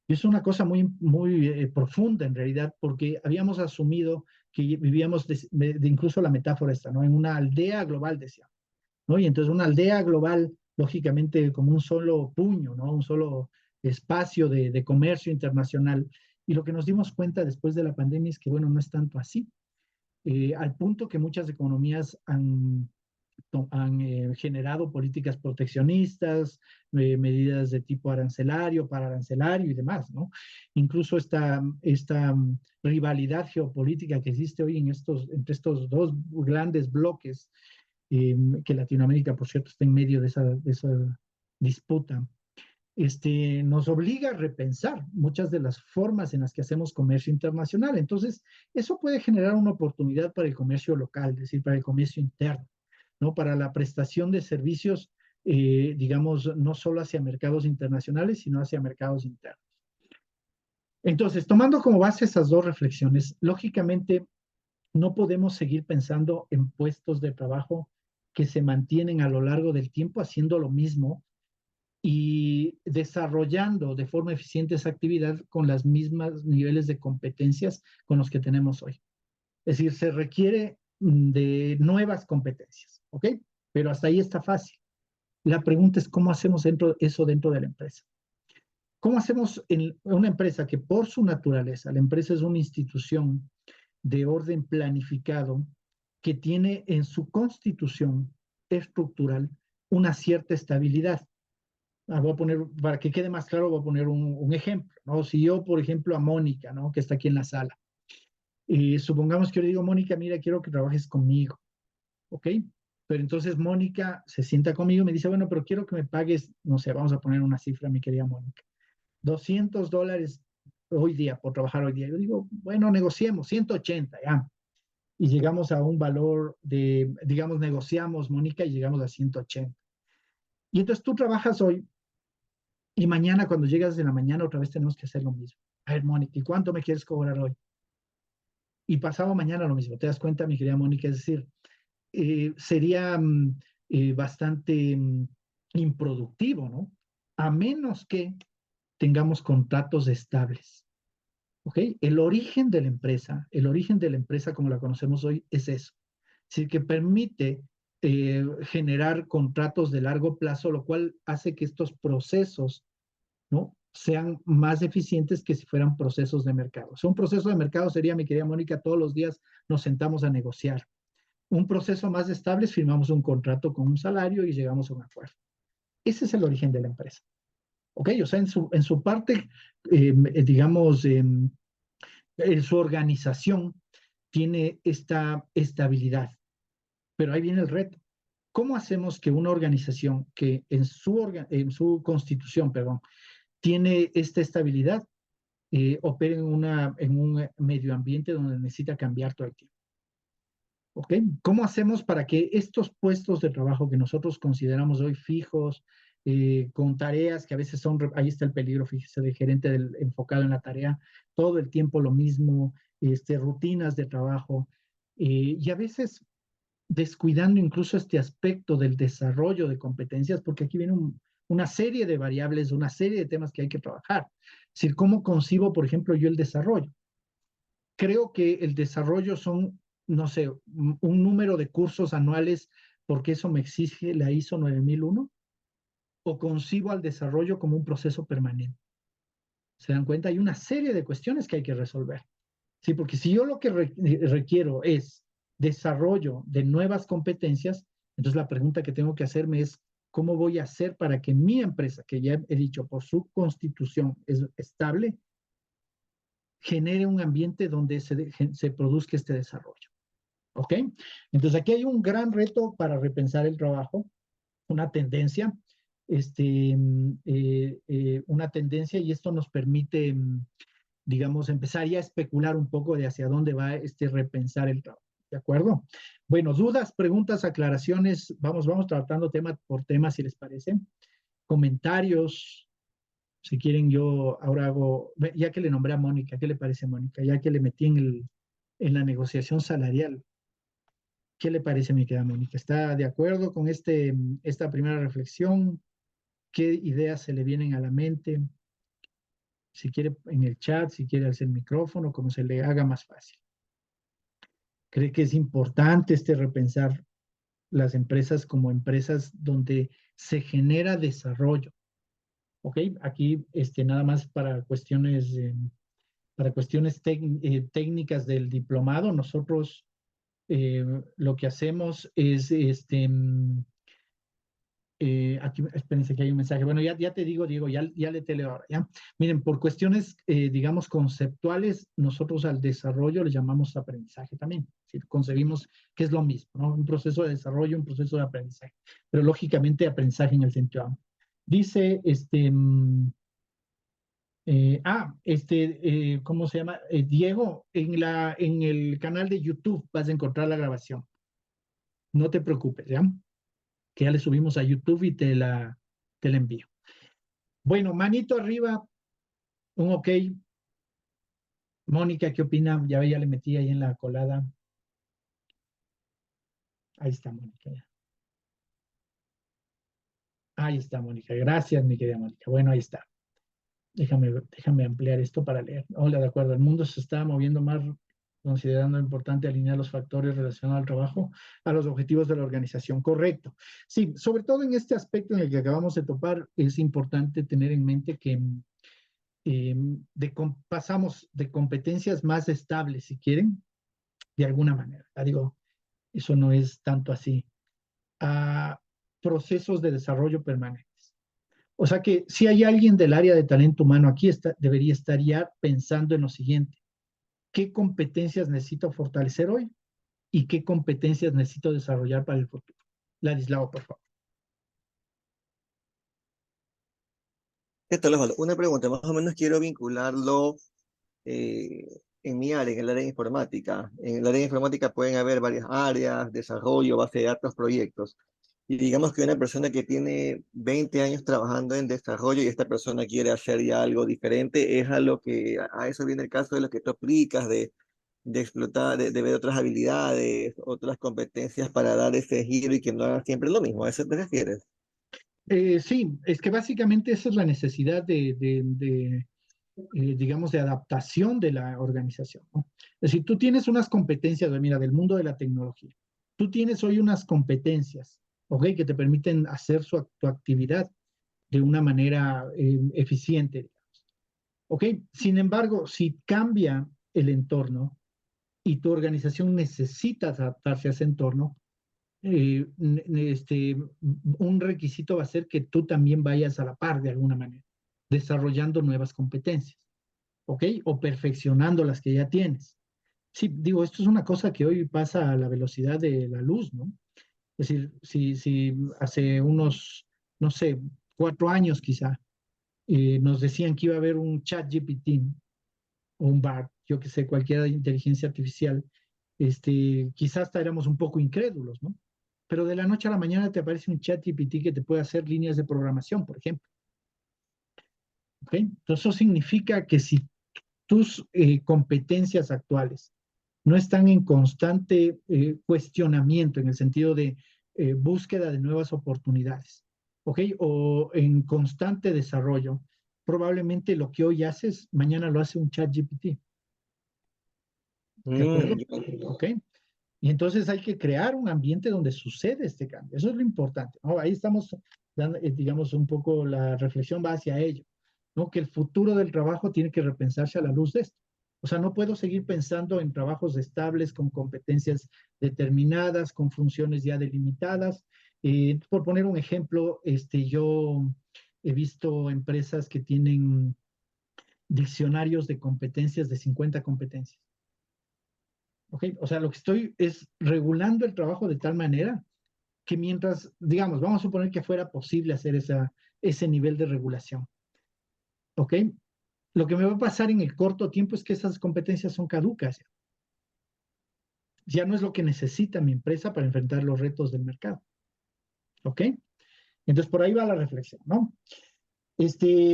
A: Y es una cosa muy, muy profunda en realidad, porque habíamos asumido que vivíamos incluso la metáfora esta, ¿no? En una aldea global, decíamos, ¿no? Y entonces una aldea global, lógicamente, como un solo puño, ¿no? Un solo espacio de comercio internacional. Y lo que nos dimos cuenta después de la pandemia es que, bueno, no es tanto así. Al punto que muchas economías han generado políticas proteccionistas, medidas de tipo arancelario, paraarancelario y demás, ¿no? Incluso esta rivalidad geopolítica que existe hoy entre estos dos grandes bloques, que Latinoamérica, por cierto, está en medio de esa disputa, nos obliga a repensar muchas de las formas en las que hacemos comercio internacional. Entonces, eso puede generar una oportunidad para el comercio local, es decir, para el comercio interno, ¿no? Para la prestación de servicios, digamos, no solo hacia mercados internacionales, sino hacia mercados internos. Entonces, tomando como base esas dos reflexiones, lógicamente no podemos seguir pensando en puestos de trabajo que se mantienen a lo largo del tiempo haciendo lo mismo y desarrollando de forma eficiente esa actividad con las mismas niveles de competencias con los que tenemos hoy. Es decir, se requiere de nuevas competencias, ¿ok? Pero hasta ahí está fácil. La pregunta es cómo hacemos eso dentro de la empresa. ¿Cómo hacemos en una empresa que por su naturaleza, la empresa es una institución de orden planificado que tiene en su constitución estructural una cierta estabilidad? Voy a poner, para que quede más claro, voy a poner un ejemplo, ¿no? Si yo, por ejemplo, a Mónica, ¿no? Que está aquí en la sala, y supongamos que yo le digo, Mónica, mira, quiero que trabajes conmigo, ¿ok? Pero entonces Mónica se sienta conmigo y me dice, bueno, pero quiero que me pagues, no sé, vamos a poner una cifra, mi querida Mónica, $200 hoy día, por trabajar hoy día. Yo digo, bueno, negociemos, 180, ya. Y llegamos a un valor digamos, negociamos, Mónica, y llegamos a 180. Y entonces tú trabajas hoy y mañana cuando llegas de la mañana otra vez tenemos que hacer lo mismo. A ver, Mónica, ¿y cuánto me quieres cobrar hoy? Y pasado mañana lo mismo. ¿Te das cuenta, mi querida Mónica? Es decir, sería bastante improductivo, ¿no? A menos que tengamos contratos estables. ¿Ok? El origen de la empresa como la conocemos hoy es eso. Es decir, que permite generar contratos de largo plazo, lo cual hace que estos procesos, ¿no? Sean más eficientes que si fueran procesos de mercado. O sea, un proceso de mercado sería, mi querida Mónica, todos los días nos sentamos a negociar. Un proceso más estable es firmamos un contrato con un salario y llegamos a un acuerdo. Ese es el origen de la empresa. ¿Ok? O sea, en su parte, digamos, en su organización tiene esta estabilidad. Pero ahí viene el reto. ¿Cómo hacemos que una organización que en su constitución, perdón, tiene esta estabilidad, opera en un medio ambiente donde necesita cambiar todo el tiempo? ¿Ok? ¿Cómo hacemos para que estos puestos de trabajo que nosotros consideramos hoy fijos, con tareas que a veces son, ahí está el peligro, fíjese, de gerente enfocado en la tarea, todo el tiempo lo mismo, rutinas de trabajo, y a veces descuidando incluso este aspecto del desarrollo de competencias, porque aquí viene una serie de variables, una serie de temas que hay que trabajar. Es decir, ¿cómo concibo, por ejemplo, yo el desarrollo? Creo que el desarrollo son no sé, un número de cursos anuales porque eso me exige la ISO 9001? ¿O concibo al desarrollo como un proceso permanente? ¿Se dan cuenta? Hay una serie de cuestiones que hay que resolver. Sí, porque si yo lo que requiero es desarrollo de nuevas competencias, entonces la pregunta que tengo que hacerme es, ¿cómo voy a hacer para que mi empresa, que ya he dicho por su constitución es estable, genere un ambiente donde se produzca este desarrollo? ¿Ok? Entonces aquí hay un gran reto para repensar el trabajo, una tendencia, una tendencia, y esto nos permite, digamos, empezar ya a especular un poco de hacia dónde va repensar el trabajo. ¿De acuerdo? Bueno, dudas, preguntas, aclaraciones, vamos tratando tema por tema, si les parece. Comentarios, si quieren, yo ahora hago, ya que le nombré a Mónica, ¿qué le parece, Mónica? Ya que le metí en la negociación salarial, ¿qué le parece, mi querida Mónica? ¿Está de acuerdo con esta primera reflexión? ¿Qué ideas se le vienen a la mente? Si quiere en el chat, si quiere hacer el micrófono, como se le haga más fácil. ¿Cree que es importante repensar las empresas como empresas donde se genera desarrollo? ¿Ok? Aquí nada más para cuestiones técnicas del diplomado, nosotros lo que hacemos es aquí, espérense que hay un mensaje. Bueno, ya te digo, Diego, ya le teleo ahora, ¿ya? Miren, por cuestiones, digamos, conceptuales, nosotros al desarrollo le llamamos aprendizaje también. ¿Sí? Concebimos que es lo mismo, ¿no? Un proceso de desarrollo, un proceso de aprendizaje. Pero lógicamente aprendizaje en el sentido amplio. Dice, ¿cómo se llama? Diego, en el canal de YouTube vas a encontrar la grabación. No te preocupes, ¿ya? Que ya le subimos a YouTube y te la envío. Bueno, manito arriba, un ok. Mónica, ¿qué opina? Ya le metí ahí en la colada. Ahí está, Mónica. Ahí está, Mónica. Gracias, mi querida Mónica. Bueno, ahí está. Déjame ampliar esto para leer. Hola, de acuerdo. El mundo se está moviendo más, considerando importante alinear los factores relacionados al trabajo a los objetivos de la organización. Correcto. Sí, sobre todo en este aspecto en el que acabamos de topar, es importante tener en mente que pasamos de competencias más estables, si quieren, de alguna manera. Ya digo, eso no es tanto así, a procesos de desarrollo permanentes. O sea que si hay alguien del área de talento humano aquí, debería estar ya pensando en lo siguiente: ¿qué competencias necesito fortalecer hoy y qué competencias necesito desarrollar para el futuro? Ladislao, por favor.
D: ¿Qué tal, Osvaldo? Una pregunta, más o menos quiero vincularlo en mi área, en el área de informática. En el área de informática pueden haber varias áreas, desarrollo, base de datos, proyectos. Y digamos que una persona que tiene 20 años trabajando en desarrollo y esta persona quiere hacer ya algo diferente, es a eso viene el caso de lo que tú aplicas, de explotar, de ver otras habilidades, otras competencias para dar ese giro y que no haga siempre lo mismo. ¿A eso te refieres?
A: Sí, es que básicamente esa es la necesidad digamos, de adaptación de la organización, ¿no? Es decir, tú tienes unas competencias, mira, del mundo de la tecnología. Tú tienes hoy unas competencias, ¿ok? Que te permiten hacer tu actividad de una manera eficiente, digamos. ¿Ok? Sin embargo, si cambia el entorno y tu organización necesita adaptarse a ese entorno, un requisito va a ser que tú también vayas a la par de alguna manera, desarrollando nuevas competencias, ¿ok? O perfeccionando las que ya tienes. Sí, digo, esto es una cosa que hoy pasa a la velocidad de la luz, ¿no? Es decir, si hace unos, no sé, 4 años quizá, nos decían que iba a haber un chat GPT o un BART, yo que sé, cualquier inteligencia artificial, quizás hasta éramos un poco incrédulos, ¿no? Pero de la noche a la mañana te aparece un chat GPT que te puede hacer líneas de programación, por ejemplo. ¿Ok? Entonces eso significa que si tus competencias actuales no están en constante cuestionamiento, en el sentido de búsqueda de nuevas oportunidades, ¿ok? O en constante desarrollo, probablemente lo que hoy haces, mañana lo hace un chat GPT. ¿De acuerdo?
D: Ya.
A: ¿Ok? Y entonces hay que crear un ambiente donde sucede este cambio. Eso es lo importante, ¿no? Ahí estamos dando, digamos, un poco la reflexión va hacia ello, ¿no? Que el futuro del trabajo tiene que repensarse a la luz de esto. O sea, no puedo seguir pensando en trabajos estables, con competencias determinadas, con funciones ya delimitadas. Por poner un ejemplo, yo he visto empresas que tienen diccionarios de competencias de 50 competencias. ¿Ok? O sea, lo que estoy es regulando el trabajo de tal manera que mientras, digamos, vamos a suponer que fuera posible hacer ese nivel de regulación. ¿Ok? Lo que me va a pasar en el corto tiempo es que esas competencias son caducas. Ya no es lo que necesita mi empresa para enfrentar los retos del mercado. ¿Ok? Entonces, por ahí va la reflexión, ¿no?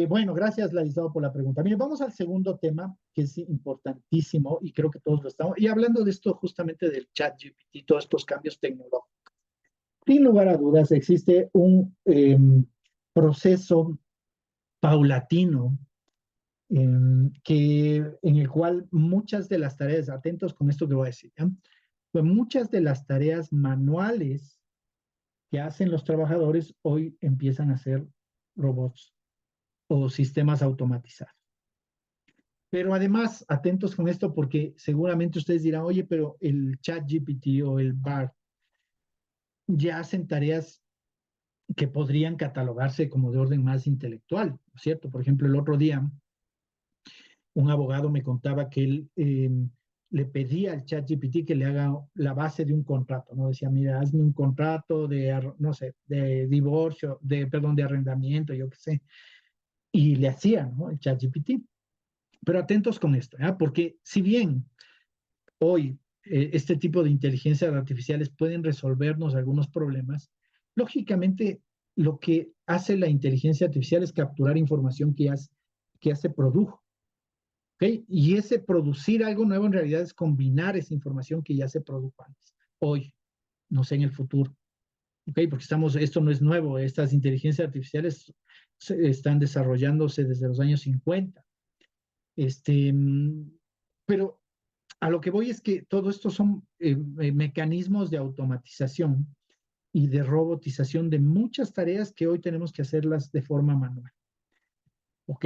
A: Bueno, gracias, Ladislao, por la pregunta. Mire, vamos al segundo tema, que es importantísimo, y creo que todos lo estamos, y hablando de esto justamente del ChatGPT y todos estos cambios tecnológicos. Sin lugar a dudas, existe un proceso paulatino en el cual muchas de las tareas, atentos con esto que voy a decir, ¿ya? Pues muchas de las tareas manuales que hacen los trabajadores hoy empiezan a ser robots o sistemas automatizados. Pero además, atentos con esto porque seguramente ustedes dirán, oye, pero el ChatGPT o el BART ya hacen tareas que podrían catalogarse como de orden más intelectual, ¿cierto? Por ejemplo, el otro día un abogado me contaba que él le pedía al ChatGPT que le haga la base de un contrato, ¿no? Decía, mira, hazme un contrato de, no sé, de divorcio, perdón, de arrendamiento, yo qué sé. Y le hacía, ¿no? El ChatGPT. Pero atentos con esto, ¿ya? Porque si bien hoy este tipo de inteligencias artificiales pueden resolvernos algunos problemas, lógicamente lo que hace la inteligencia artificial es capturar información que ya se produjo. ¿Okay? Y ese producir algo nuevo en realidad es combinar esa información que ya se produjo antes, hoy, no sé, en el futuro. ¿Okay? Porque esto no es nuevo, estas inteligencias artificiales están desarrollándose desde los años 50. Pero a lo que voy es que todo esto son mecanismos de automatización y de robotización de muchas tareas que hoy tenemos que hacerlas de forma manual. ¿Ok?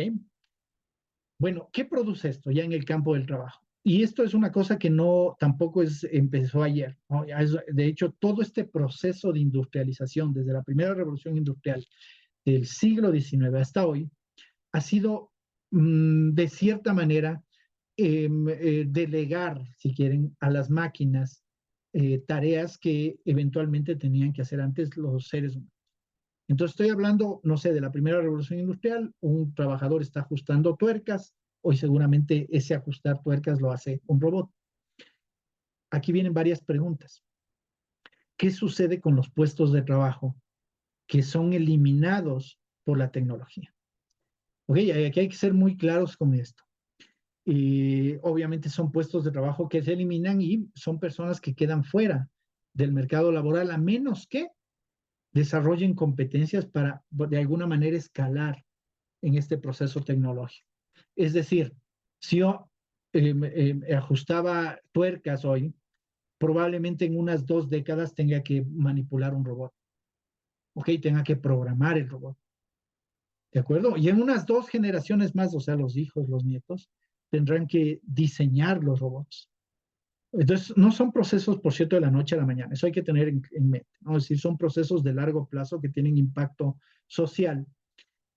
A: Bueno, ¿qué produce esto ya en el campo del trabajo? Y esto es una cosa que no tampoco empezó ayer, ¿no? De hecho, todo este proceso de industrialización desde la primera revolución industrial del siglo XIX hasta hoy ha sido de cierta manera delegar, si quieren, a las máquinas tareas que eventualmente tenían que hacer antes los seres humanos. Entonces estoy hablando, no sé, de la primera revolución industrial, un trabajador está ajustando tuercas, hoy seguramente ese ajustar tuercas lo hace un robot. Aquí vienen varias preguntas. ¿Qué sucede con los puestos de trabajo que son eliminados por la tecnología? Ok, aquí hay que ser muy claros con esto. Obviamente son puestos de trabajo que se eliminan y son personas que quedan fuera del mercado laboral a menos que desarrollen competencias para de alguna manera escalar en este proceso tecnológico. Es decir, si yo ajustaba tuercas hoy, probablemente en unas 2 décadas tenga que manipular un robot. Ok, tenga que programar el robot. ¿De acuerdo? Y en unas 2 generaciones más, o sea, los hijos, los nietos, tendrán que diseñar los robots. Entonces, no son procesos, por cierto, de la noche a la mañana. Eso hay que tener en mente, ¿no? Es decir, son procesos de largo plazo que tienen impacto social,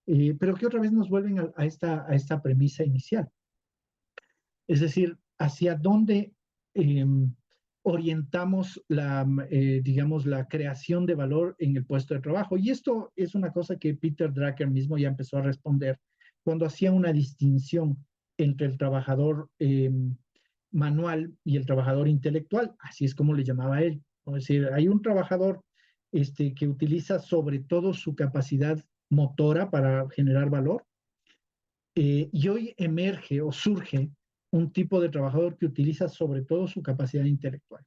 A: pero que otra vez nos vuelven a esta premisa inicial. Es decir, hacia dónde orientamos digamos, la creación de valor en el puesto de trabajo. Y esto es una cosa que Peter Drucker mismo ya empezó a responder cuando hacía una distinción entre el trabajador manual y el trabajador intelectual, así es como le llamaba él. Es decir, hay un trabajador que utiliza sobre todo su capacidad motora para generar valor, y hoy emerge o surge un tipo de trabajador que utiliza sobre todo su capacidad intelectual.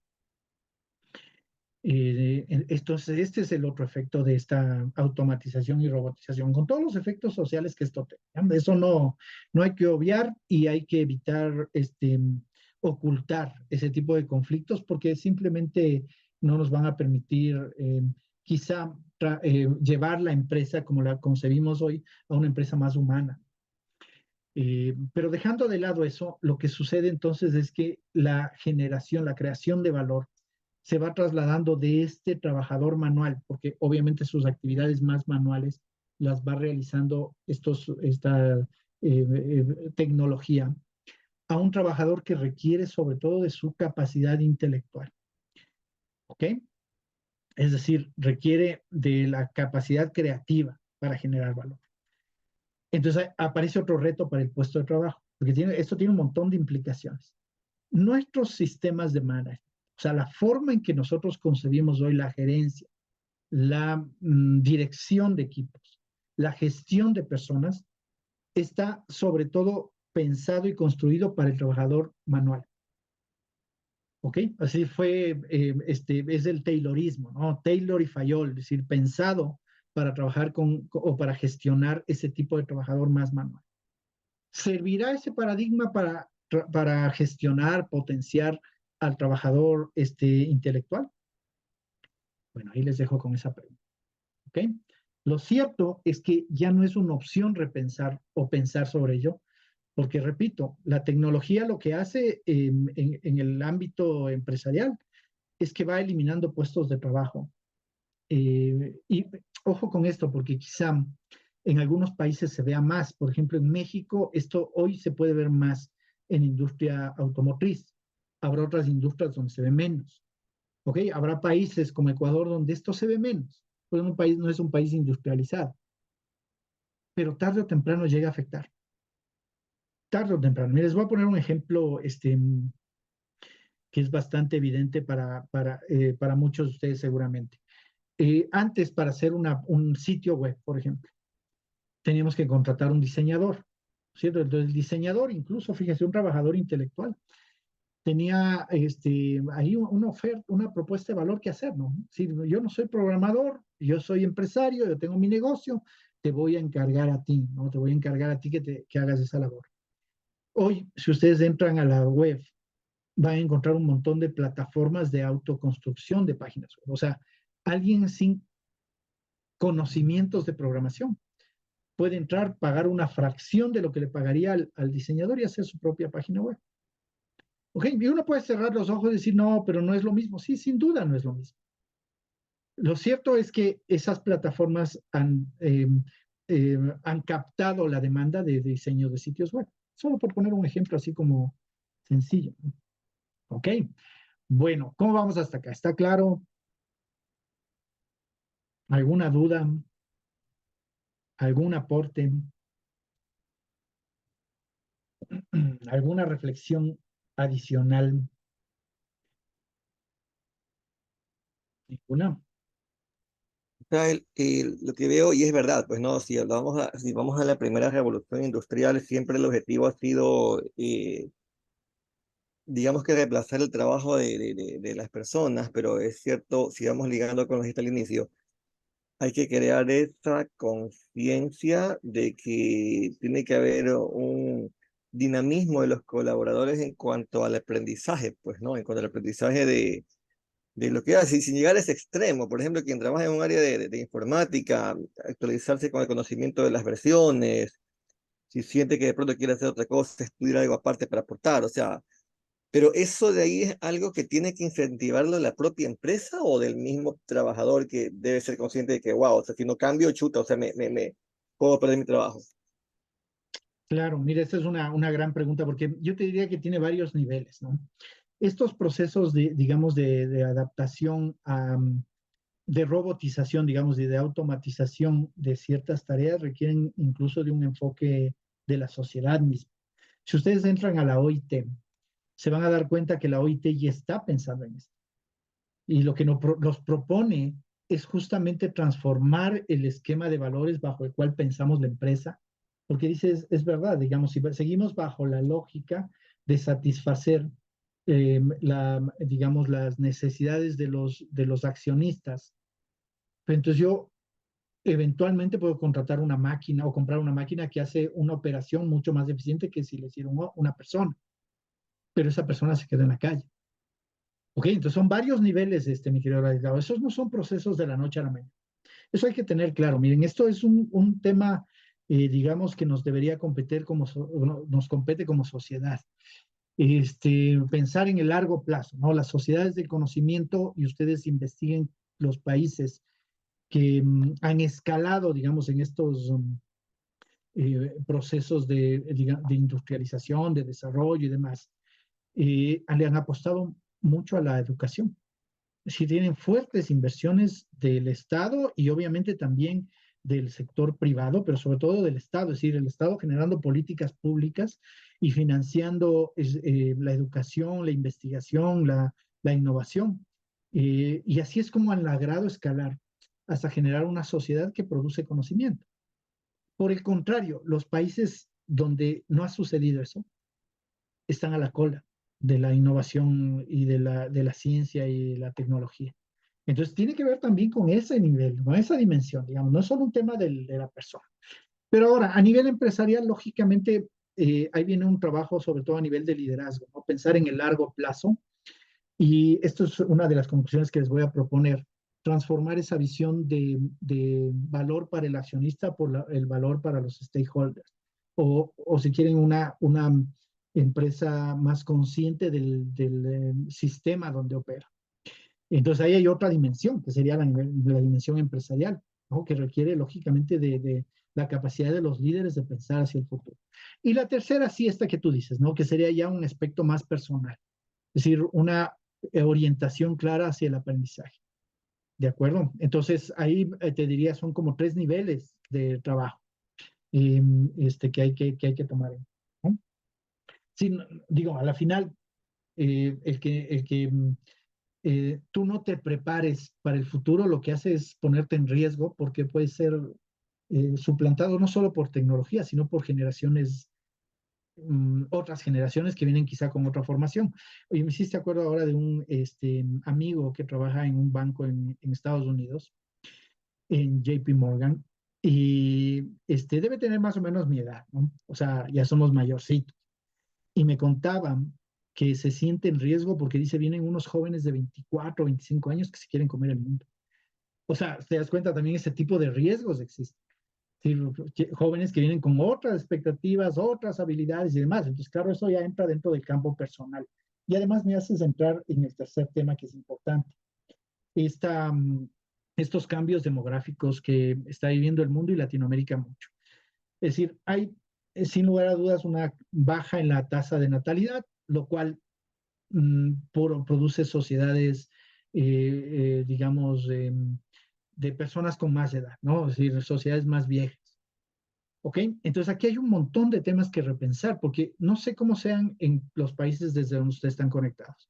A: Entonces, este es el otro efecto de esta automatización y robotización, con todos los efectos sociales que esto tiene. Eso no hay que obviar y hay que evitar ocultar ese tipo de conflictos porque simplemente no nos van a permitir quizá llevar la empresa como la concebimos hoy a una empresa más humana. Pero dejando de lado eso, lo que sucede entonces es que la generación, la creación de valor se va trasladando de este trabajador manual, porque obviamente sus actividades más manuales las va realizando esta tecnología, a un trabajador que requiere sobre todo de su capacidad intelectual. ¿Ok? Es decir, requiere de la capacidad creativa para generar valor. Entonces aparece otro reto para el puesto de trabajo, porque esto tiene un montón de implicaciones. Nuestros sistemas de management, o sea, la forma en que nosotros concebimos hoy la gerencia, la dirección de equipos, la gestión de personas, está sobre todo pensado y construido para el trabajador manual. ¿Ok? Así fue, es el Taylorismo, ¿no? Taylor y Fayol, es decir, pensado para trabajar o para gestionar ese tipo de trabajador más manual. ¿Servirá ese paradigma para gestionar, potenciar al trabajador intelectual? Bueno, ahí les dejo con esa pregunta. ¿Ok? Lo cierto es que ya no es una opción repensar o pensar sobre ello, porque repito, la tecnología lo que hace en el ámbito empresarial es que va eliminando puestos de trabajo. Y ojo con esto, porque quizá en algunos países se vea más. Por ejemplo, en México, esto hoy se puede ver más en industria automotriz. Habrá otras industrias donde se ve menos. ¿Ok? Habrá países como Ecuador donde esto se ve menos. Pues un país no es un país industrializado. Pero tarde o temprano llega a afectar. Tarde o temprano. Mira, les voy a poner un ejemplo que es bastante evidente para muchos de ustedes seguramente. Antes, para hacer un sitio web, por ejemplo, teníamos que contratar un diseñador, ¿cierto? Entonces, el diseñador, incluso, fíjese, un trabajador intelectual, tenía ahí una oferta, una propuesta de valor que hacer, ¿no? Si yo no soy programador, yo soy empresario, yo tengo mi negocio, te voy a encargar a ti, ¿no? Te voy a encargar a ti que hagas esa labor. Hoy, si ustedes entran a la web, van a encontrar un montón de plataformas de autoconstrucción de páginas web. O sea, alguien sin conocimientos de programación puede entrar, pagar una fracción de lo que le pagaría al diseñador y hacer su propia página web. ¿Ok? Y uno puede cerrar los ojos y decir, no, pero no es lo mismo. Sí, sin duda no es lo mismo. Lo cierto es que esas plataformas han captado la demanda de diseño de sitios web. Solo por poner un ejemplo así como sencillo. ¿Ok? Bueno, ¿cómo vamos hasta acá? ¿Está claro? ¿Alguna duda? ¿Algún aporte? ¿Alguna reflexión adicional? ¿Ninguna?
D: Lo que veo, y es verdad, pues no, si vamos a la primera revolución industrial, siempre el objetivo ha sido, digamos que reemplazar el trabajo de las personas, pero es cierto, si vamos ligando con lo que está al inicio, hay que crear esa conciencia de que tiene que haber un dinamismo de los colaboradores en cuanto al aprendizaje, pues, ¿no? En cuanto al aprendizaje de lo que hace, y sin llegar a ese extremo. Por ejemplo, quien trabaja en un área de informática, actualizarse con el conocimiento de las versiones, si siente que de pronto quiere hacer otra cosa, estudiar algo aparte para aportar, o sea, pero eso de ahí es algo que tiene que incentivarlo la propia empresa o del mismo trabajador que debe ser consciente de que, wow, o sea, si no cambio, chuta, o sea, me puedo perder mi trabajo.
A: Claro, mira, esta es una gran pregunta porque yo te diría que tiene varios niveles, ¿no? Estos procesos digamos, de adaptación de robotización, digamos, y de automatización de ciertas tareas requieren incluso de un enfoque de la sociedad misma. Si ustedes entran a la OIT, se van a dar cuenta que la OIT ya está pensando en esto. Y lo que nos propone es justamente transformar el esquema de valores bajo el cual pensamos la empresa, porque dice, es verdad, digamos, si seguimos bajo la lógica de satisfacer, digamos, las necesidades de los accionistas, pues entonces yo eventualmente puedo contratar una máquina o comprar una máquina que hace una operación mucho más eficiente que si le hiciera una persona. pero esa persona se quedó en la calle. Ok, entonces son varios niveles, mi querido Ladislao. Esos no son procesos de la noche a la mañana. Eso hay que tener claro. Miren, esto es un tema, digamos, que nos debería competir nos compete como sociedad. Pensar en el largo plazo, ¿no? Las sociedades de conocimiento, y ustedes investiguen los países que han escalado, digamos, en estos procesos de industrialización, de desarrollo y demás, le han apostado mucho a la educación. Sí, tienen fuertes inversiones del Estado y obviamente también del sector privado, pero sobre todo del Estado, es decir, el Estado generando políticas públicas y financiando la educación, la investigación, la innovación. Y así es como han logrado escalar hasta generar una sociedad que produce conocimiento. Por el contrario, los países donde no ha sucedido eso están a la cola de la innovación y de la ciencia y la tecnología. Entonces, tiene que ver también con ese nivel, con esa dimensión, digamos, no es solo un tema de la persona. Pero ahora, a nivel empresarial, lógicamente, ahí viene un trabajo, sobre todo a nivel de liderazgo, ¿no? Pensar en el largo plazo. Y esto es una de las conclusiones que les voy a proponer, transformar esa visión de valor para el accionista por el valor para los stakeholders. O si quieren, una empresa más consciente del sistema donde opera. Entonces ahí hay otra dimensión, que sería la dimensión empresarial, ¿no? Que requiere lógicamente de la capacidad de los líderes de pensar hacia el futuro. Y la tercera, sí, esta que tú dices, ¿no? Que sería ya un aspecto más personal, es decir, una orientación clara hacia el aprendizaje. ¿De acuerdo? Entonces ahí te diría, son como 3 niveles de trabajo que hay que tomar, ¿no? Sí, digo, a la final, tú no te prepares para el futuro, lo que hace es ponerte en riesgo porque puede ser suplantado no solo por tecnología, sino por otras generaciones que vienen quizá con otra formación. Oye, me hiciste acuerdo ahora de un amigo que trabaja en un banco en Estados Unidos, en JP Morgan, y debe tener más o menos mi edad, ¿no? O sea, ya somos mayorcitos. Y me contaban que se siente en riesgo porque dice, vienen unos jóvenes de 24, 25 años que se quieren comer el mundo. O sea, te das cuenta también ese tipo de riesgos existen. Sí, jóvenes que vienen con otras expectativas, otras habilidades y demás. Entonces, claro, eso ya entra dentro del campo personal. Y además me haces entrar en el tercer tema que es importante. Esta, estos cambios demográficos que está viviendo el mundo y Latinoamérica mucho. Es decir, hay sin lugar a dudas una baja en la tasa de natalidad, lo cual produce sociedades, digamos, de personas con más edad, ¿no? Es decir, sociedades más viejas. ¿Ok? Entonces aquí hay un montón de temas que repensar, porque no sé cómo sean en los países desde donde ustedes están conectados,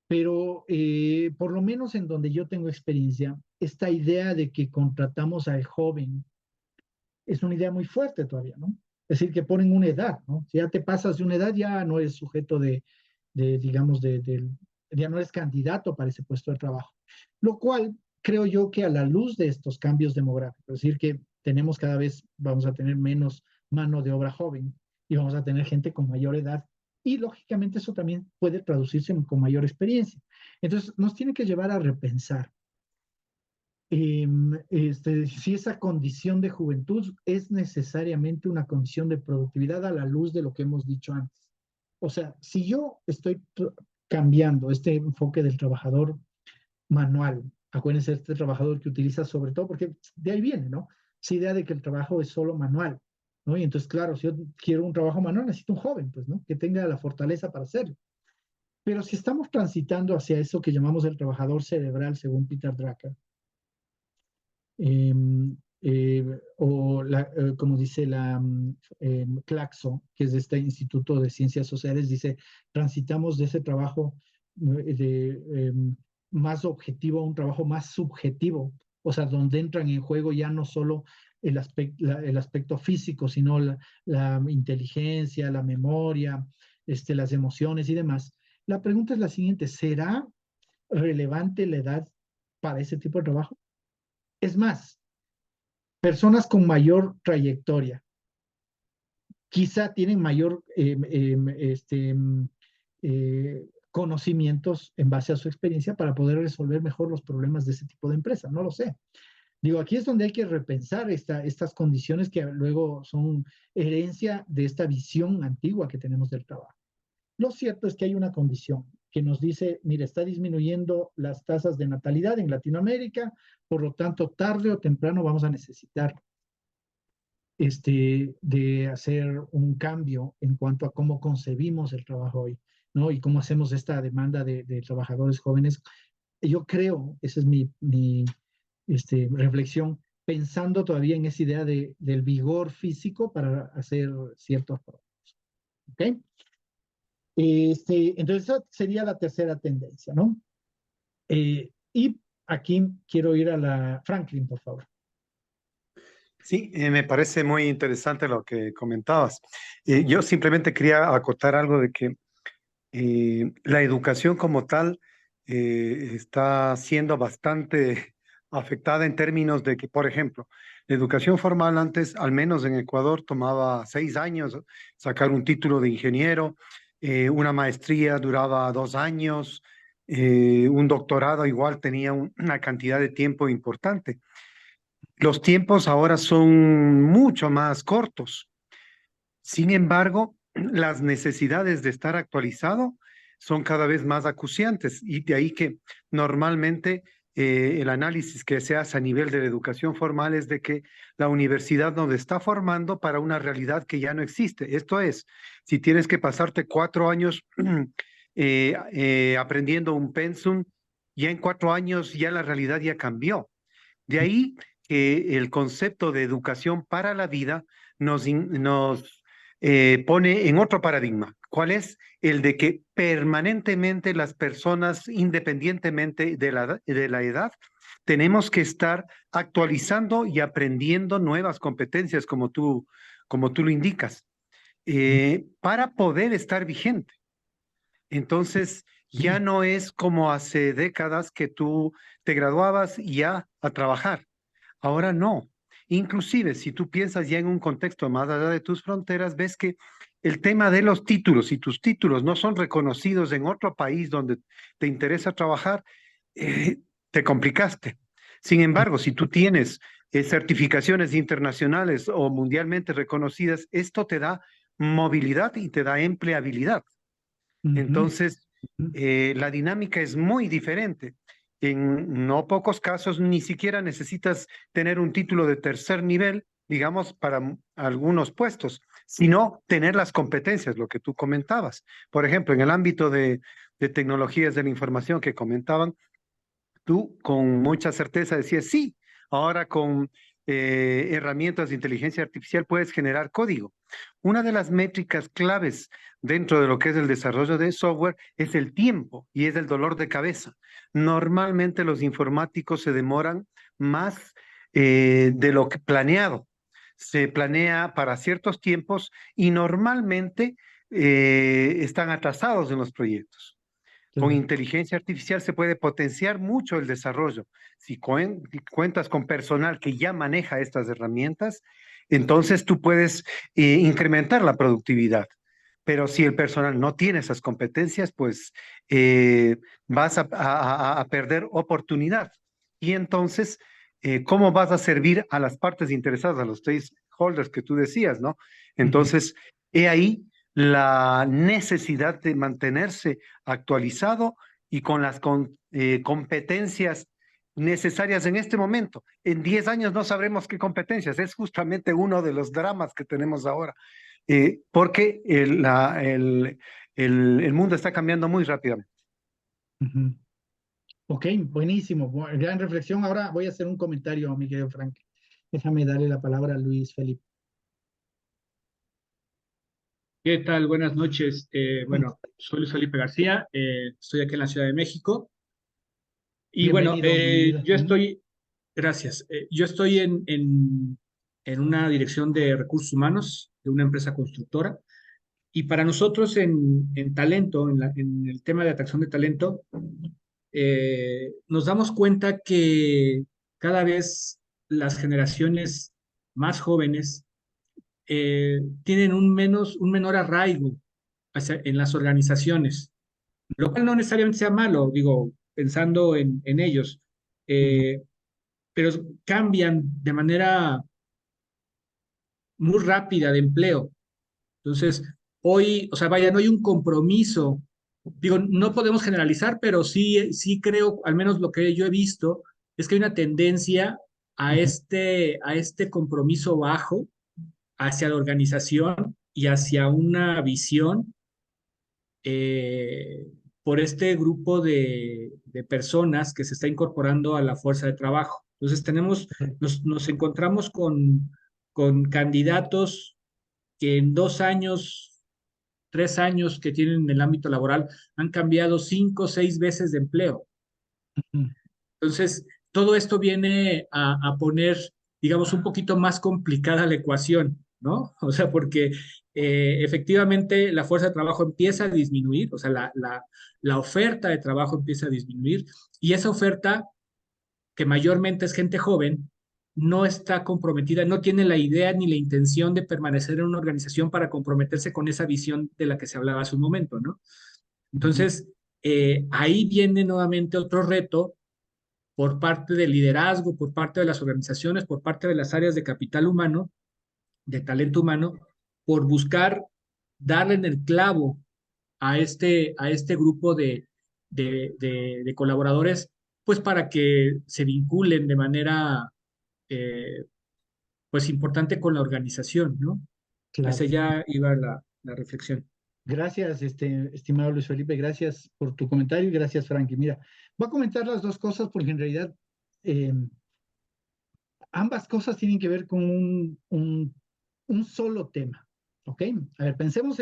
A: pero por lo menos en donde yo tengo experiencia, esta idea de que contratamos al joven es una idea muy fuerte todavía, ¿no? Es decir, que ponen una edad, ¿no? Si ya te pasas de una edad, ya no eres sujeto digamos, ya no eres candidato para ese puesto de trabajo. Lo cual creo yo que a la luz de estos cambios demográficos, es decir, que tenemos cada vez, vamos a tener menos mano de obra joven y vamos a tener gente con mayor edad y lógicamente eso también puede traducirse con mayor experiencia. Entonces nos tiene que llevar a repensar si esa condición de juventud es necesariamente una condición de productividad a la luz de lo que hemos dicho antes. O sea, si yo estoy cambiando este enfoque del trabajador manual, acuérdense de este trabajador que utiliza sobre todo, porque de ahí viene, ¿no? Esa idea de que el trabajo es solo manual, ¿no? Y entonces, claro, si yo quiero un trabajo manual, necesito un joven, pues, ¿no? Que tenga la fortaleza para hacerlo. Pero si estamos transitando hacia eso que llamamos el trabajador cerebral, según Peter Drucker, como dice la Claxo, que es de este Instituto de Ciencias Sociales, dice, transitamos de ese trabajo más objetivo a un trabajo más subjetivo, o sea, donde entran en juego ya no solo el aspecto físico, sino la inteligencia, la memoria, las emociones y demás. La pregunta es la siguiente, ¿será relevante la edad para ese tipo de trabajo? Es más, personas con mayor trayectoria, quizá tienen mayor conocimientos en base a su experiencia para poder resolver mejor los problemas de ese tipo de empresa. No lo sé. Digo, aquí es donde hay que repensar estas condiciones que luego son herencia de esta visión antigua que tenemos del trabajo. Lo cierto es que hay una condición que nos dice, mire, está disminuyendo las tasas de natalidad en Latinoamérica, por lo tanto, tarde o temprano vamos a necesitar de hacer un cambio en cuanto a cómo concebimos el trabajo hoy, ¿no? Y cómo hacemos esta demanda de trabajadores jóvenes. Yo creo, esa es mi reflexión, pensando todavía en esa idea del vigor físico para hacer ciertos programas. ¿Ok? Entonces, esa sería la tercera tendencia, ¿no? Y aquí quiero ir a la Franklin, por favor.
E: Sí, me parece muy interesante lo que comentabas. Yo simplemente quería acotar algo de que la educación como tal está siendo bastante afectada en términos de que, por ejemplo, la educación formal antes, al menos en Ecuador, tomaba 6 años sacar un título de ingeniero, una maestría duraba 2 años, un doctorado igual tenía una cantidad de tiempo importante. Los tiempos ahora son mucho más cortos. Sin embargo, las necesidades de estar actualizado son cada vez más acuciantes y de ahí que normalmente el análisis que se hace a nivel de la educación formal es de que la universidad nos está formando para una realidad que ya no existe. Esto es, si tienes que pasarte 4 años aprendiendo un pensum, ya en 4 años ya la realidad ya cambió. De ahí que el concepto de educación para la vida nos pone en otro paradigma. ¿Cuál es? El de que permanentemente las personas, independientemente de la edad, tenemos que estar actualizando y aprendiendo nuevas competencias, como tú lo indicas, para poder estar vigente. Entonces, ya no es como hace décadas que tú te graduabas y ya a trabajar. Ahora no. Inclusive, si tú piensas ya en un contexto más allá de tus fronteras, ves que el tema de los títulos, si tus títulos no son reconocidos en otro país donde te interesa trabajar, te complicaste. Sin embargo, si tú tienes certificaciones internacionales o mundialmente reconocidas, esto te da movilidad y te da empleabilidad. Entonces, la dinámica es muy diferente. En no pocos casos ni siquiera necesitas tener un título de tercer nivel, digamos, para algunos puestos, sino tener las competencias, lo que tú comentabas. Por ejemplo, en el ámbito de tecnologías de la información que comentaban, tú con mucha certeza decías, sí, ahora con herramientas de inteligencia artificial puedes generar código. Una de las métricas claves dentro de lo que es el desarrollo de software es el tiempo y es el dolor de cabeza. Normalmente los informáticos se demoran más de lo que planeado. Se planea para ciertos tiempos y normalmente están atrasados en los proyectos. Con inteligencia artificial se puede potenciar mucho el desarrollo. Si cuentas con personal que ya maneja estas herramientas, entonces tú puedes incrementar la productividad. Pero si el personal no tiene esas competencias, pues vas a perder oportunidad. Y entonces, ¿cómo vas a servir a las partes interesadas, a los stakeholders que tú decías, ¿no? Entonces, he ahí la necesidad de mantenerse actualizado y con las competencias necesarias en este momento. En 10 años no sabremos qué competencias, es justamente uno de los dramas que tenemos ahora, porque el mundo está cambiando muy rápidamente.
A: Ok, buenísimo, gran reflexión. Ahora voy a hacer un comentario, mi querido Frank. Déjame darle la palabra a Luis Felipe.
F: ¿Qué tal? Buenas noches. Bueno, soy Luis Felipe García, estoy aquí en la Ciudad de México. Y bueno,
A: Bienvenido.
F: yo estoy, gracias, yo estoy en una dirección de recursos humanos de una empresa constructora. Y para nosotros en talento, en el tema de atracción de talento, nos damos cuenta que cada vez las generaciones más jóvenes tienen un menor arraigo en las organizaciones. lo cual no necesariamente sea malo, digo, pensando en ellos, eh, pero cambian de manera muy rápida de empleo. Entonces, hoy, o sea, vaya, no hay un compromiso. Digo, no podemos generalizar, pero sí creo, al menos lo que yo he visto, es que hay una tendencia a este compromiso bajo hacia la organización y hacia una visión eh, por este grupo de personas que se está incorporando a la fuerza de trabajo. Entonces, nos encontramos con candidatos que en 2 años, 3 años que tienen en el ámbito laboral han cambiado 5 o 6 veces de empleo.
A: Ujú.
F: Entonces, todo esto viene a poner, digamos, un poquito más complicada la ecuación, ¿no? O sea, porque efectivamente la fuerza de trabajo empieza a disminuir, o sea, la oferta de trabajo empieza a disminuir y esa oferta, que mayormente es gente joven, no está comprometida, no tiene la idea ni la intención de permanecer en una organización para comprometerse con esa visión de la que se hablaba hace un momento, ¿no? Entonces, ahí viene nuevamente otro reto por parte del liderazgo, por parte de las organizaciones, por parte de las áreas de capital humano, de talento humano, por buscar darle en el clavo a este grupo de colaboradores, pues para que se vinculen de manera eh, pues importante con la organización, ¿no?
A: Claro.
F: Hacia allá iba la reflexión.
A: Gracias, estimado Luis Felipe, gracias por tu comentario y gracias, Frankie. Mira, voy a comentar las dos cosas porque en realidad eh, ambas cosas tienen que ver con un solo tema, ¿ok? A ver, pensemos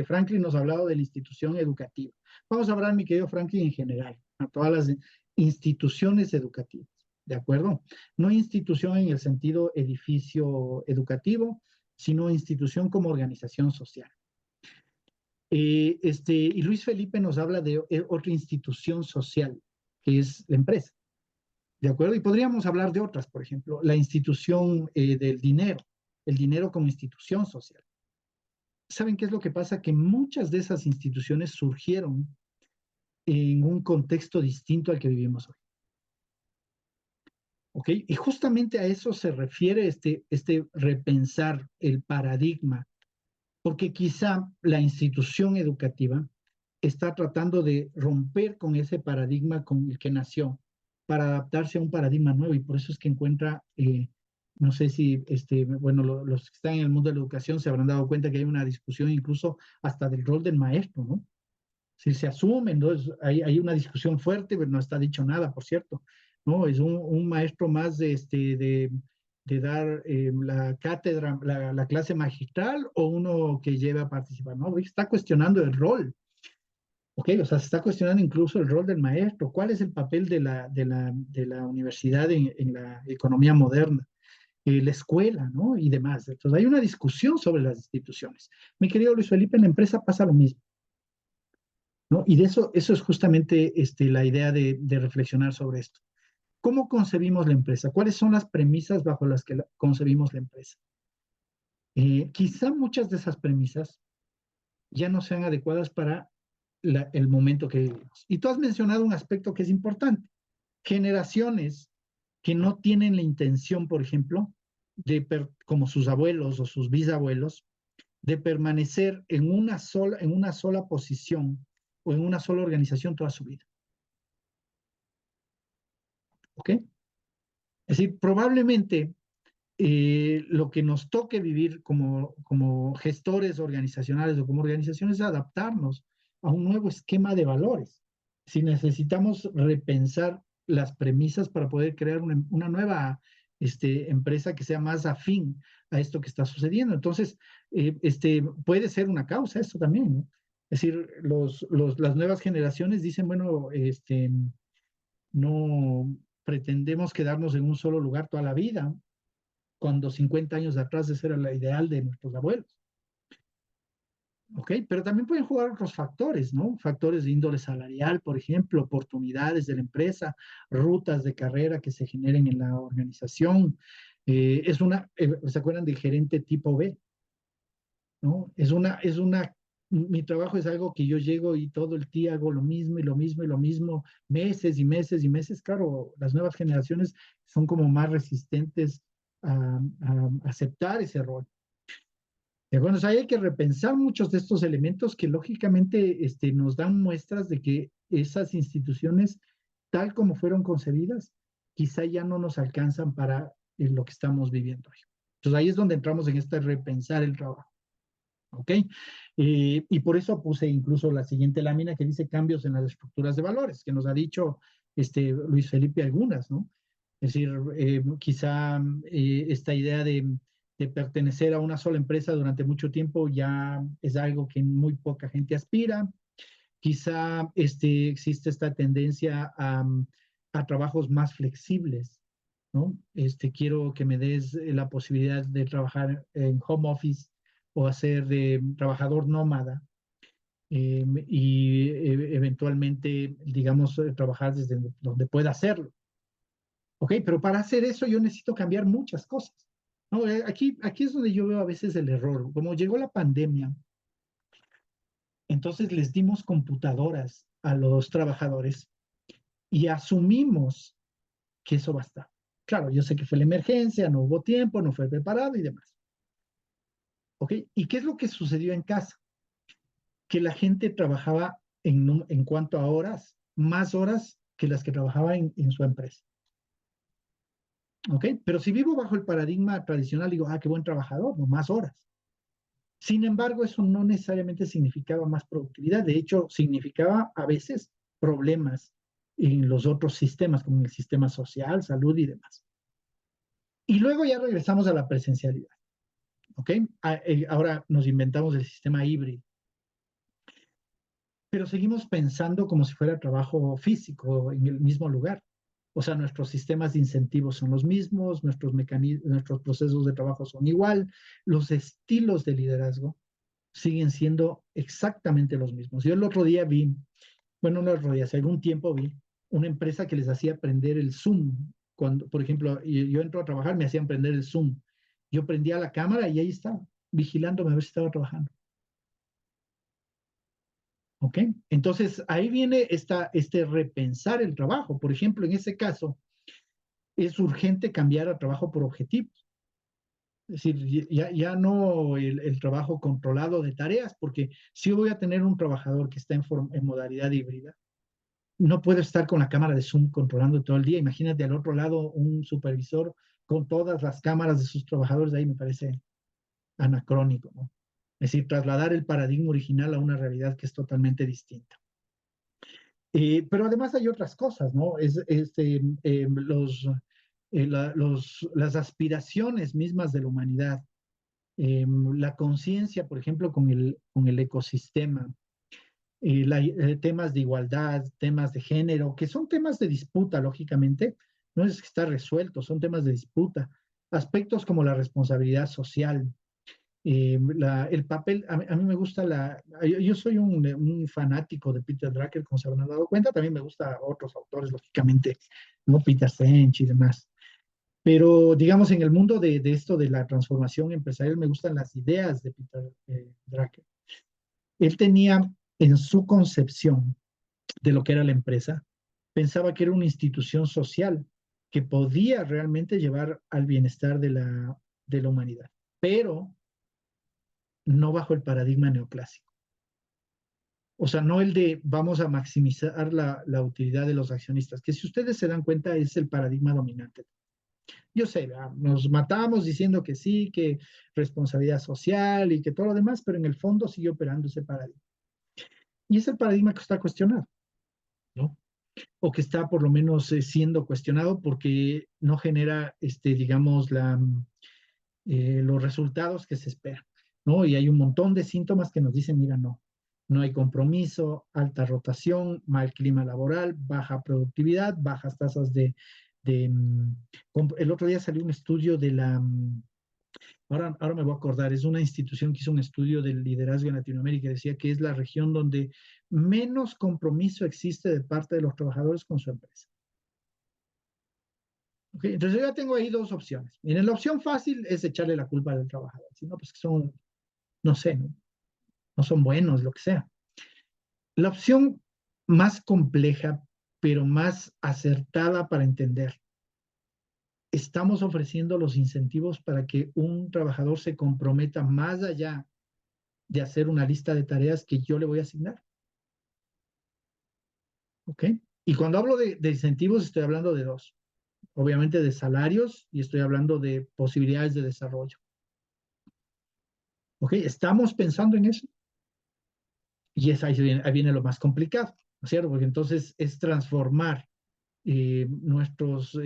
A: Franklin nos ha hablado de la institución educativa. Vamos a hablar, mi querido Franklin, en general, a todas las instituciones educativas, ¿de acuerdo? No institución en el sentido edificio educativo, sino institución como organización social. Y Luis Felipe nos habla de otra institución social, que es la empresa. ¿De acuerdo? Y podríamos hablar de otras, por ejemplo, la institución del dinero, el dinero como institución social. ¿Saben qué es lo que pasa? Que muchas de esas instituciones surgieron en un contexto distinto al que vivimos hoy. ¿Ok? Y justamente a eso se refiere este repensar el paradigma, porque quizá la institución educativa está tratando de romper con ese paradigma con el que nació para adaptarse a un paradigma nuevo y por eso es que encuentra, no sé si, bueno, los que están en el mundo de la educación se habrán dado cuenta que hay una discusión incluso hasta del rol del maestro, ¿no? Si se asume, ¿no? Hay una discusión fuerte, pero no está dicho nada, por cierto, ¿no? Es un maestro más de dar la cátedra, la clase magistral o uno que lleve a participar, ¿no? Está cuestionando el rol. Ok, o sea, se está cuestionando incluso el rol del maestro. ¿Cuál es el papel de la universidad en la economía moderna? La escuela, ¿no? Y demás. Entonces, hay una discusión sobre las instituciones. Mi querido Luis Felipe, en la empresa pasa lo mismo, ¿no? Y de eso es justamente la idea de reflexionar sobre esto. ¿Cómo concebimos la empresa? ¿Cuáles son las premisas bajo las que concebimos la empresa? Quizá muchas de esas premisas ya no sean adecuadas para el momento que vivimos. Y tú has mencionado un aspecto que es importante. Generaciones que no tienen la intención, por ejemplo, como sus abuelos o sus bisabuelos, de permanecer en una sola posición o en una sola organización toda su vida. ¿Ok? Es decir, probablemente lo que nos toque vivir como gestores organizacionales o como organizaciones es adaptarnos a un nuevo esquema de valores. Si necesitamos repensar las premisas para poder crear una nueva empresa que sea más afín a esto que está sucediendo. Entonces, puede ser una causa esto también, ¿no? Es decir, las nuevas generaciones dicen, bueno, no pretendemos quedarnos en un solo lugar toda la vida, cuando 50 años atrás ese era la ideal de nuestros abuelos. ¿Ok? Pero también pueden jugar otros factores, ¿no? Factores de índole salarial, por ejemplo, oportunidades de la empresa, rutas de carrera que se generen en la organización. ¿Se acuerdan del gerente tipo B? ¿No? Es una Mi trabajo es algo que yo llego y todo el día hago lo mismo y lo mismo y lo mismo, meses y meses y meses. Claro, las nuevas generaciones son como más resistentes a aceptar ese rol. Bueno, o sea, hay que repensar muchos de estos elementos que lógicamente nos dan muestras de que esas instituciones, tal como fueron concebidas, quizá ya no nos alcanzan para lo que estamos viviendo hoy. Entonces ahí es donde entramos en este repensar el trabajo. ¿Ok? Y por eso puse incluso la siguiente lámina que dice cambios en las estructuras de valores, que nos ha dicho Luis Felipe algunas, ¿no? Es decir, quizá esta idea de pertenecer a una sola empresa durante mucho tiempo ya es algo que muy poca gente aspira. Quizá existe esta tendencia a trabajos más flexibles, ¿no? Quiero que me des la posibilidad de trabajar en home office o hacer de trabajador nómada y eventualmente, digamos, trabajar desde donde pueda hacerlo. ¿Ok? Pero para hacer eso yo necesito cambiar muchas cosas. ¿No? Aquí es donde yo veo a veces el error. Como llegó la pandemia, entonces les dimos computadoras a los trabajadores y asumimos que eso basta. Claro, yo sé que fue la emergencia, no hubo tiempo, no fue preparado y demás. ¿Ok? ¿Y qué es lo que sucedió en casa? Que la gente trabajaba en cuanto a horas, más horas que las que trabajaba en su empresa. ¿Ok? Pero si vivo bajo el paradigma tradicional, digo, qué buen trabajador, no más horas. Sin embargo, eso no necesariamente significaba más productividad. De hecho, significaba a veces problemas en los otros sistemas, como en el sistema social, salud y demás. Y luego ya regresamos a la presencialidad. ¿Ok? Ahora nos inventamos el sistema híbrido. Pero seguimos pensando como si fuera trabajo físico en el mismo lugar. O sea, nuestros sistemas de incentivos son los mismos, nuestros procesos de trabajo son igual, los estilos de liderazgo siguen siendo exactamente los mismos. Yo el otro día vi, bueno, no el otro día, hace algún tiempo vi una empresa que les hacía aprender el Zoom. Cuando, por ejemplo, yo entro a trabajar, me hacían prender el Zoom. Yo prendía la cámara y ahí estaba, vigilándome a ver si estaba trabajando. ¿Ok? Entonces, ahí viene este repensar el trabajo. Por ejemplo, en ese caso, es urgente cambiar a trabajo por objetivos. Es decir, ya no el trabajo controlado de tareas, porque si yo voy a tener un trabajador que está en modalidad híbrida, no puedo estar con la cámara de Zoom controlando todo el día. Imagínate al otro lado un supervisor con todas las cámaras de sus trabajadores, ahí me parece anacrónico, ¿no? Es decir, trasladar el paradigma original a una realidad que es totalmente distinta. Pero además hay otras cosas, ¿no? Las aspiraciones mismas de la humanidad, la conciencia, por ejemplo, con el ecosistema, temas de igualdad, temas de género, que son temas de disputa, lógicamente, no es que está resuelto, son temas de disputa. Aspectos como la responsabilidad social, el papel, a mí me gusta yo soy un fanático de Peter Drucker, como se habrán dado cuenta, también me gusta otros autores, lógicamente, ¿no? Peter Senge y demás. Pero, digamos, en el mundo de esto de la transformación empresarial, me gustan las ideas de Peter Drucker. Él tenía en su concepción de lo que era la empresa, pensaba que era una institución social que podía realmente llevar al bienestar de la humanidad, pero no bajo el paradigma neoclásico. O sea, no el de vamos a maximizar la utilidad de los accionistas, que si ustedes se dan cuenta es el paradigma dominante. Yo sé, nos matamos diciendo que sí, que responsabilidad social y que todo lo demás, pero en el fondo sigue operando ese paradigma. Y es el paradigma que está cuestionado, ¿no? O que está por lo menos siendo cuestionado porque no genera, digamos, los resultados que se esperan, ¿no? Y hay un montón de síntomas que nos dicen, mira, no hay compromiso, alta rotación, mal clima laboral, baja productividad, bajas tasas el otro día salió un estudio ahora me voy a acordar, es una institución que hizo un estudio del liderazgo en Latinoamérica y decía que es la región donde menos compromiso existe de parte de los trabajadores con su empresa. Okay, entonces yo ya tengo ahí dos opciones. Miren, la opción fácil es echarle la culpa al trabajador, si no, pues que son, no sé, ¿no? no son buenos, lo que sea. La opción más compleja, pero más acertada para entender. Estamos ofreciendo los incentivos para que un trabajador se comprometa más allá de hacer una lista de tareas que yo le voy a asignar. ¿Ok? Y cuando hablo de incentivos, estoy hablando de dos. Obviamente de salarios y estoy hablando de posibilidades de desarrollo. ¿Ok? ¿Estamos pensando en eso? Y ahí viene lo más complicado, ¿no es cierto? Porque entonces es transformar nuestras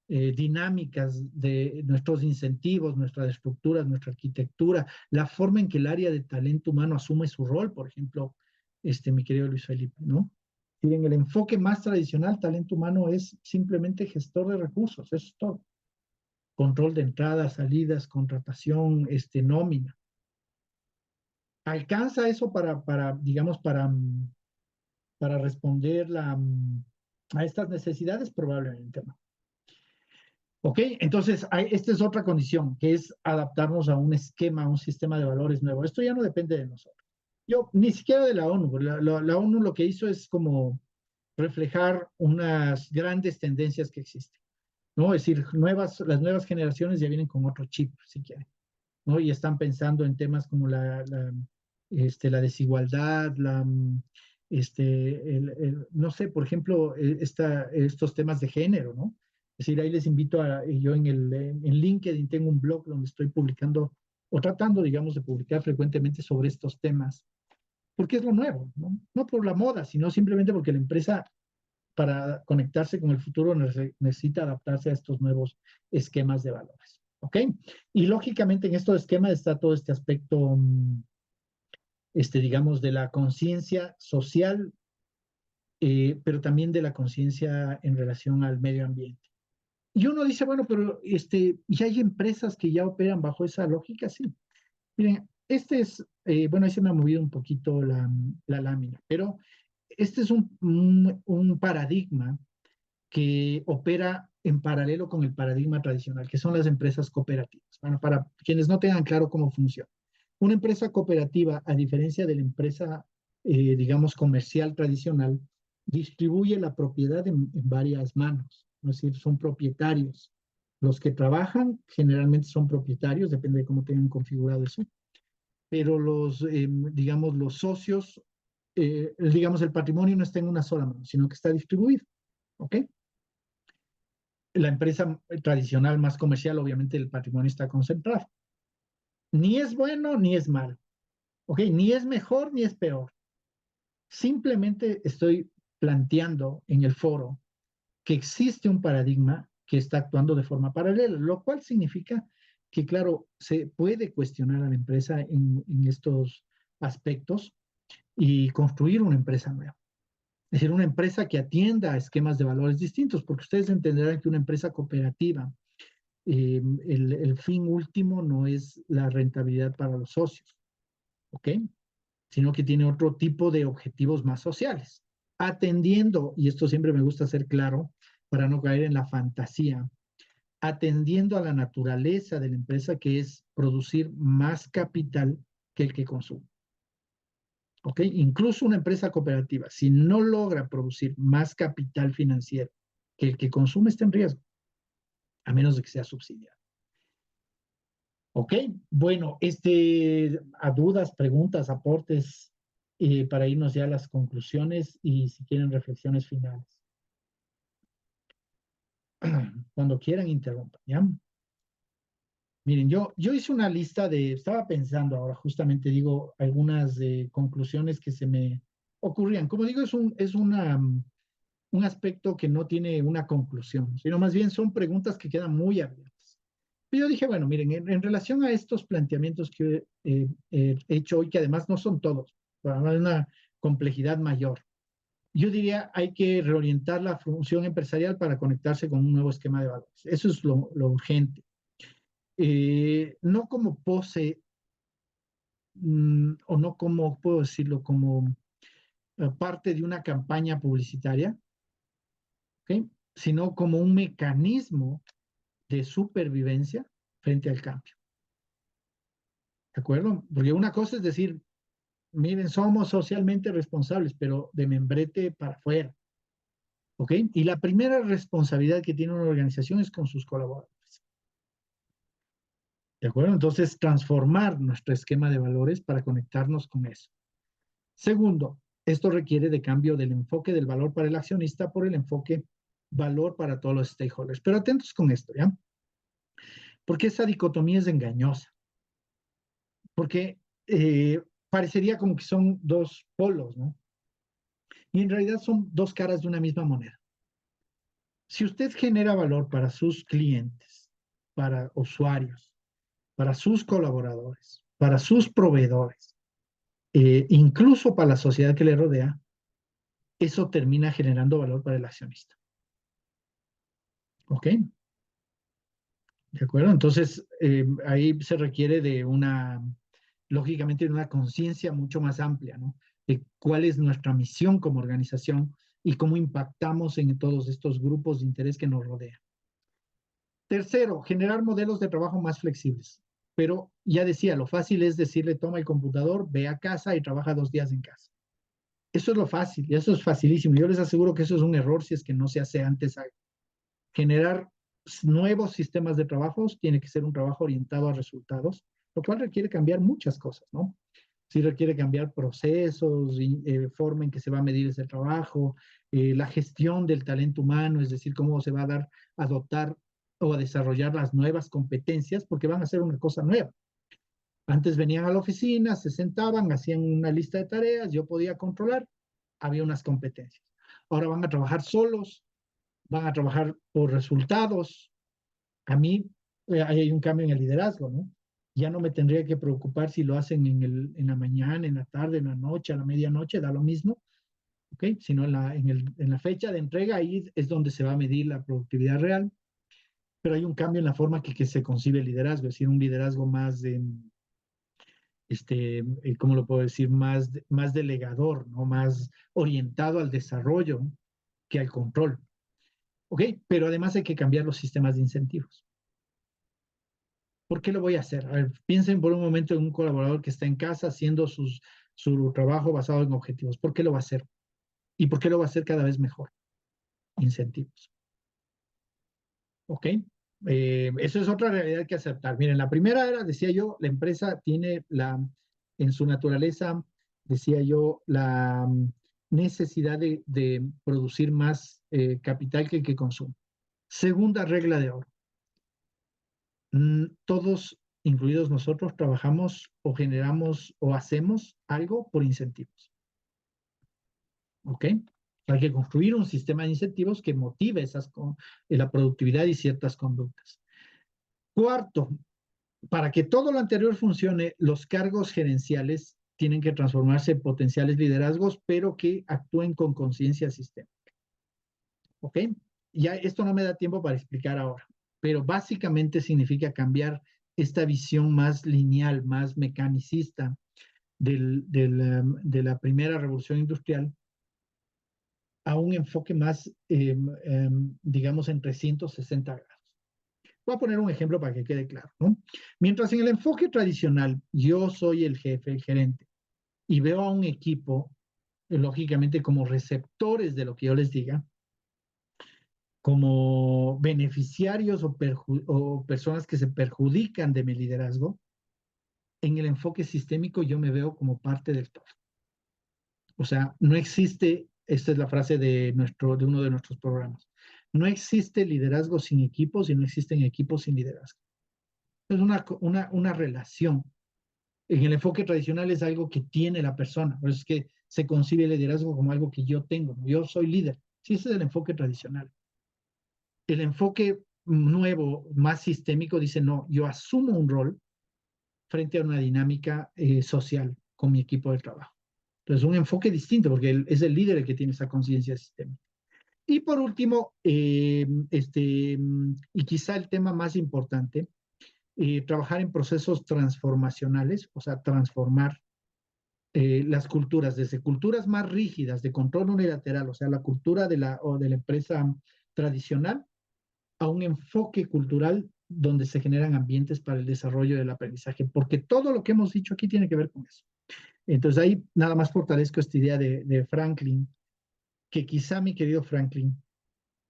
A: dinámicas de nuestros incentivos, nuestras estructuras, nuestra arquitectura, la forma en que el área de talento humano asume su rol, por ejemplo, mi querido Luis Felipe, ¿no? Y en el enfoque más tradicional, talento humano es simplemente gestor de recursos, eso es todo. Control de entradas, salidas, contratación, nómina. ¿Alcanza eso digamos, para responder a estas necesidades? Probablemente no. ¿Ok? Entonces, esta es otra condición, que es adaptarnos a un esquema, a un sistema de valores nuevo. Esto ya no depende de nosotros. Ni siquiera de la ONU. La ONU lo que hizo es como reflejar unas grandes tendencias que existen, ¿no? Es decir, las nuevas generaciones ya vienen con otro chip, si quieren, ¿no? Y están pensando en temas como la desigualdad, no sé, por ejemplo, estos temas de género, ¿no? Es decir, ahí les invito yo en LinkedIn tengo un blog donde estoy publicando o tratando, digamos, de publicar frecuentemente sobre estos temas, porque es lo nuevo, ¿no? No por la moda, sino simplemente porque la empresa, para conectarse con el futuro, necesita adaptarse a estos nuevos esquemas de valores. ¿Ok? Y lógicamente en estos esquemas está todo este aspecto, digamos, de la conciencia social, pero también de la conciencia en relación al medio ambiente. Y uno dice, bueno, pero ¿ya hay empresas que ya operan bajo esa lógica? Sí. Miren, bueno, ahí se me ha movido un poquito la lámina, pero este es un paradigma que opera en paralelo con el paradigma tradicional, que son las empresas cooperativas. Bueno, para quienes no tengan claro cómo funciona. Una empresa cooperativa, a diferencia de la empresa, digamos, comercial tradicional, distribuye la propiedad en varias manos, es decir, son propietarios. Los que trabajan generalmente son propietarios, depende de cómo tengan configurado eso, pero digamos, los socios, digamos, el patrimonio no está en una sola mano, sino que está distribuido, ¿ok? La empresa tradicional más comercial, obviamente el patrimonio está concentrado. Ni es bueno ni es malo, ¿ok? Ni es mejor ni es peor. Simplemente estoy planteando en el foro que existe un paradigma que está actuando de forma paralela, lo cual significa que, claro, se puede cuestionar a la empresa en estos aspectos y construir una empresa nueva. Es decir, una empresa que atienda a esquemas de valores distintos, porque ustedes entenderán que una empresa cooperativa, el fin último no es la rentabilidad para los socios, ¿ok? Sino que tiene otro tipo de objetivos más sociales, atendiendo, y esto siempre me gusta ser claro, para no caer en la fantasía, atendiendo a la naturaleza de la empresa, que es producir más capital que el que consume. ¿Ok? Incluso una empresa cooperativa, si no logra producir más capital financiero que el que consume, está en riesgo, a menos de que sea subsidiado. ¿Ok? Bueno, a dudas, preguntas, aportes, para irnos ya a las conclusiones y si quieren reflexiones finales. Cuando quieran, interrumpan, ¿ya? Miren, yo hice una lista estaba pensando ahora, justamente digo, algunas conclusiones que se me ocurrían. Como digo, es un aspecto que no tiene una conclusión, sino más bien son preguntas que quedan muy abiertas. Y yo dije, bueno, miren, en relación a estos planteamientos que he hecho hoy, que además no son todos, para una complejidad mayor, yo diría, hay que reorientar la función empresarial para conectarse con un nuevo esquema de valores. Eso es lo urgente. No como pose, o no como, puedo decirlo, como parte de una campaña publicitaria, ¿okay? Sino como un mecanismo de supervivencia frente al cambio. ¿De acuerdo? Porque una cosa es decir, miren, somos socialmente responsables, pero de membrete para afuera. ¿Ok? Y la primera responsabilidad que tiene una organización es con sus colaboradores. ¿De acuerdo? Entonces, transformar nuestro esquema de valores para conectarnos con eso. Segundo, esto requiere de cambio del enfoque del valor para el accionista por el enfoque valor para todos los stakeholders. Pero atentos con esto, ¿ya? Porque esa dicotomía es engañosa. Porque parecería como que son dos polos, ¿no? Y en realidad son dos caras de una misma moneda. Si usted genera valor para sus clientes, para usuarios, para sus colaboradores, para sus proveedores, incluso para la sociedad que le rodea, eso termina generando valor para el accionista. ¿Ok? ¿De acuerdo? Entonces, ahí se requiere de lógicamente, de una conciencia mucho más amplia, ¿no? De cuál es nuestra misión como organización y cómo impactamos en todos estos grupos de interés que nos rodean. Tercero, generar modelos de trabajo más flexibles. Pero ya decía, lo fácil es decirle, toma el computador, ve a casa y trabaja 2 días en casa. Eso es lo fácil, y eso es facilísimo. Yo les aseguro que eso es un error si es que no se hace antes. Generar nuevos sistemas de trabajos tiene que ser un trabajo orientado a resultados, lo cual requiere cambiar muchas cosas, ¿no? Sí requiere cambiar procesos, forma en que se va a medir ese trabajo, la gestión del talento humano, es decir, cómo se va a dar a adoptar o a desarrollar las nuevas competencias, porque van a ser una cosa nueva. Antes venían a la oficina, se sentaban, hacían una lista de tareas, yo podía controlar, había unas competencias. Ahora van a trabajar solos, van a trabajar por resultados. A mí hay un cambio en el liderazgo, ¿no? Ya no me tendría que preocupar si lo hacen en la mañana, en la tarde, en la noche, a la medianoche, da lo mismo, ¿ok? Sino en la fecha de entrega, ahí es donde se va a medir la productividad real, pero hay un cambio en la forma que se concibe el liderazgo, es decir, un liderazgo más de, ¿cómo lo puedo decir? Más delegador, ¿no? Más orientado al desarrollo que al control. ¿Ok? Pero además hay que cambiar los sistemas de incentivos. ¿Por qué lo voy a hacer? A ver, piensen por un momento en un colaborador que está en casa haciendo su trabajo basado en objetivos. ¿Por qué lo va a hacer? ¿Y por qué lo va a hacer cada vez mejor? Incentivos. ¿Ok? Eso es otra realidad que aceptar. Miren, la primera era, decía yo, la empresa tiene en su naturaleza, decía yo, la necesidad de producir más capital que el que consume. Segunda regla de oro. Todos, incluidos nosotros, trabajamos o generamos o hacemos algo por incentivos. ¿Ok? Hay que construir un sistema de incentivos que motive la productividad y ciertas conductas. Cuarto, para que todo lo anterior funcione, los cargos gerenciales tienen que transformarse en potenciales liderazgos, pero que actúen con conciencia sistémica. ¿Ok? Ya esto no me da tiempo para explicar ahora, pero básicamente significa cambiar esta visión más lineal, más mecanicista de la primera revolución industrial a un enfoque más, digamos, en 360 grados. Voy a poner un ejemplo para que quede claro, ¿no? Mientras en el enfoque tradicional yo soy el jefe, el gerente, y veo a un equipo, lógicamente, como receptores de lo que yo les diga, como beneficiarios o personas que se perjudican de mi liderazgo, en el enfoque sistémico yo me veo como parte del todo. O sea, no existe, esta es la frase de uno de nuestros programas, no existe liderazgo sin equipos y no existen equipos sin liderazgo. Es una relación. En el enfoque tradicional es algo que tiene la persona, por eso es que se concibe el liderazgo como algo que yo tengo, yo soy líder. Sí, ese es el enfoque tradicional. El enfoque nuevo, más sistémico, dice, no, yo asumo un rol frente a una dinámica social con mi equipo de trabajo. Entonces, un enfoque distinto, porque es el líder el que tiene esa conciencia sistémica. Y por último, y quizá el tema más importante, trabajar en procesos transformacionales, o sea, transformar las culturas, desde culturas más rígidas de control unilateral, o sea, la cultura de la empresa tradicional, a un enfoque cultural donde se generan ambientes para el desarrollo del aprendizaje, porque todo lo que hemos dicho aquí tiene que ver con eso. Entonces ahí nada más fortalezco esta idea de Franklin, que quizá, mi querido Franklin,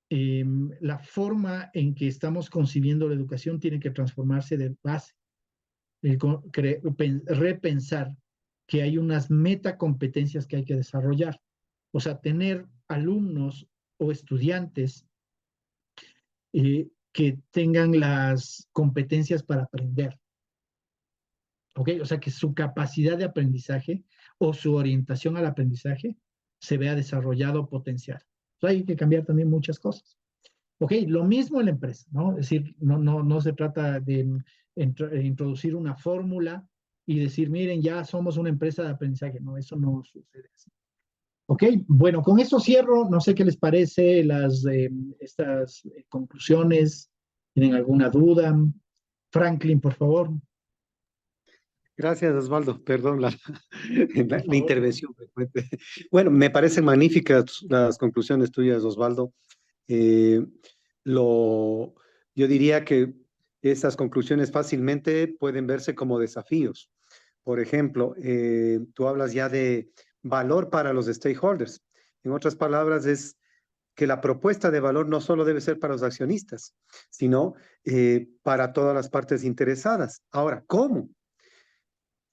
A: la forma en que estamos concibiendo la educación tiene que transformarse de base, repensar que hay unas metacompetencias que hay que desarrollar. O sea, tener alumnos o estudiantes que tengan las competencias para aprender. ¿Ok? O sea, que su capacidad de aprendizaje o su orientación al aprendizaje se vea desarrollado o potencial. Entonces, hay que cambiar también muchas cosas. ¿Ok? Lo mismo en la empresa, ¿no? Es decir, no se trata de introducir una fórmula y decir, miren, ya somos una empresa de aprendizaje. No, eso no sucede así. Ok, bueno, con esto cierro. No sé qué les parece estas conclusiones. ¿Tienen alguna duda? Franklin, por favor.
E: Gracias, Osvaldo. Perdón
A: Por
E: la
A: favor.
E: intervención frecuente. Bueno, me parecen magníficas las conclusiones tuyas, Osvaldo. Eh, yo diría que esas conclusiones fácilmente pueden verse como desafíos. Por ejemplo, tú hablas ya de valor para los stakeholders. En otras palabras, es que la propuesta de valor no solo debe ser para los accionistas, sino para todas las partes interesadas. Ahora, ¿cómo?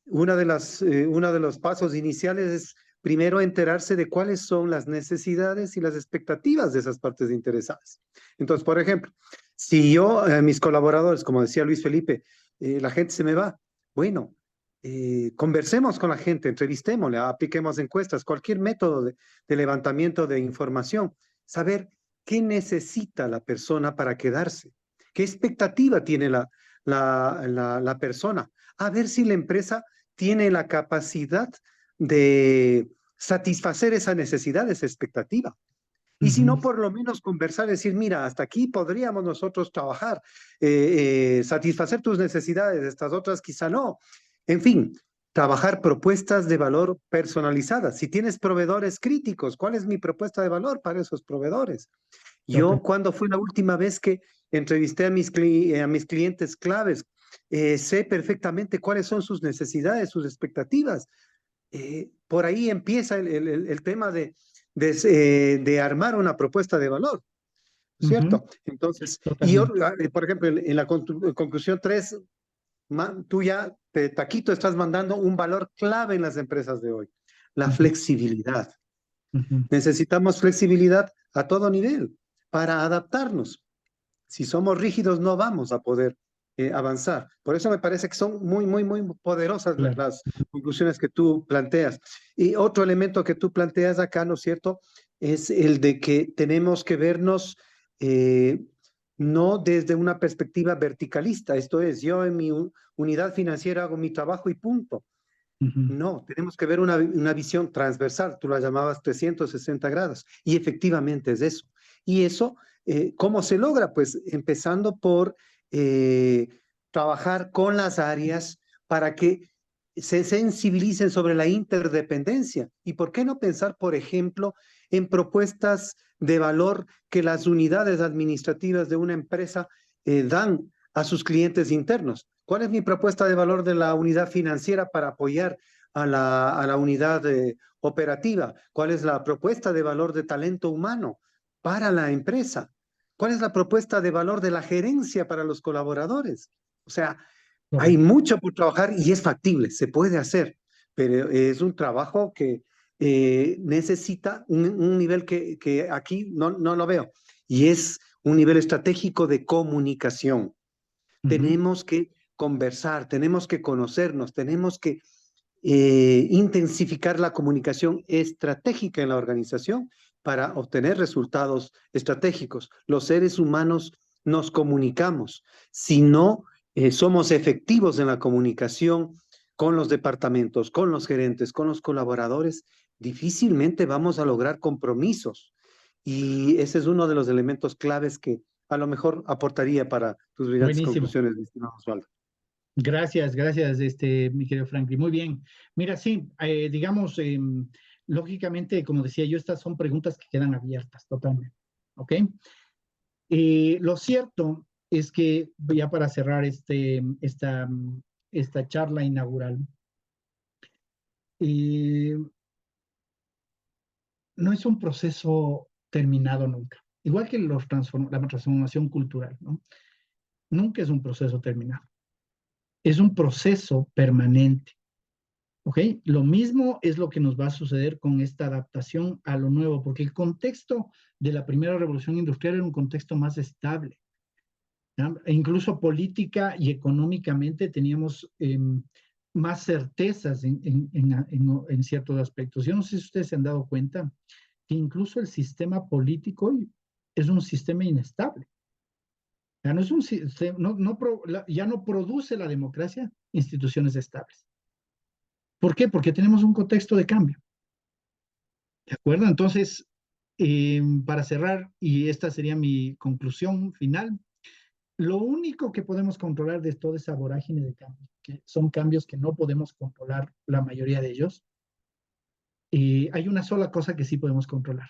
E: Uno de los pasos iniciales es primero enterarse de cuáles son las necesidades y las expectativas de esas partes interesadas. Entonces, por ejemplo, si yo, mis colaboradores, como decía Luis Felipe, la gente se me va, bueno, conversemos con la gente, entrevistémosle, apliquemos encuestas, cualquier método de levantamiento de información, saber qué necesita la persona para quedarse, qué expectativa tiene la persona, a ver si la empresa tiene la capacidad de satisfacer esa necesidad, esa expectativa. Y si no, por lo menos conversar, decir, mira, hasta aquí podríamos nosotros trabajar, satisfacer tus necesidades, estas otras quizá no. En fin, trabajar propuestas de valor personalizadas. Si tienes proveedores críticos, ¿cuál es mi propuesta de valor para esos proveedores? Yo, ¿cuándo fue la última vez que entrevisté a mis clientes claves? Sé perfectamente cuáles son sus necesidades, sus expectativas. Por ahí empieza el tema de armar una propuesta de valor, ¿cierto? Entonces, por ejemplo, en la conclusión 3, tú ya, Taquito, estás mandando un valor clave en las empresas de hoy, la flexibilidad. Necesitamos flexibilidad a todo nivel para adaptarnos. Si somos rígidos, no vamos a poder avanzar. Por eso me parece que son muy, muy, muy poderosas las conclusiones que tú planteas. Y otro elemento que tú planteas acá, ¿no es cierto?, es el de que tenemos que vernos no desde una perspectiva verticalista. Esto es, yo en mi unidad financiera hago mi trabajo y punto. No, tenemos que ver una visión transversal, tú la llamabas 360 grados, y efectivamente es eso. Y eso, ¿cómo se logra? Pues empezando por trabajar con las áreas para que se sensibilicen sobre la interdependencia. ¿Y por qué no pensar, por ejemplo, en propuestas de valor que las unidades administrativas de una empresa dan a sus clientes internos? ¿Cuál es mi propuesta de valor de la unidad financiera para apoyar a la unidad operativa? ¿Cuál es la propuesta de valor de talento humano para la empresa? ¿Cuál es la propuesta de valor de la gerencia para los colaboradores? O sea, hay mucho por trabajar y es factible, se puede hacer, pero es un trabajo que necesita un nivel que aquí no lo veo, y es un nivel estratégico de comunicación. Tenemos que conversar, tenemos que conocernos, tenemos que intensificar la comunicación estratégica en la organización para obtener resultados estratégicos. Los seres humanos nos comunicamos. Si no somos efectivos en la comunicación con los departamentos, con los gerentes, con los colaboradores, difícilmente vamos a lograr compromisos. Y ese es uno de los elementos claves que a lo mejor aportaría para tus brillantes conclusiones, mi estimado Osvaldo.
A: Gracias, mi querido Franklin. Muy bien. Mira, sí, digamos, lógicamente, como decía yo, estas son preguntas que quedan abiertas totalmente. ¿Ok? Lo cierto es que, ya para cerrar esta charla inaugural, no es un proceso terminado nunca. Igual que la transformación cultural, ¿no? Nunca es un proceso terminado. Es un proceso permanente. ¿Ok? Lo mismo es lo que nos va a suceder con esta adaptación a lo nuevo, porque el contexto de la primera revolución industrial era un contexto más estable. ¿Ya? E incluso política y económicamente teníamos más certezas en ciertos aspectos. Yo no sé si ustedes se han dado cuenta que incluso el sistema político hoy es un sistema inestable. Ya no es un sistema, ya no produce la democracia instituciones estables. ¿Por qué? Porque tenemos un contexto de cambio. ¿De acuerdo? Entonces, para cerrar, y esta sería mi conclusión final, lo único que podemos controlar de toda esa vorágine de cambios, que son cambios que no podemos controlar la mayoría de ellos, hay una sola cosa que sí podemos controlar,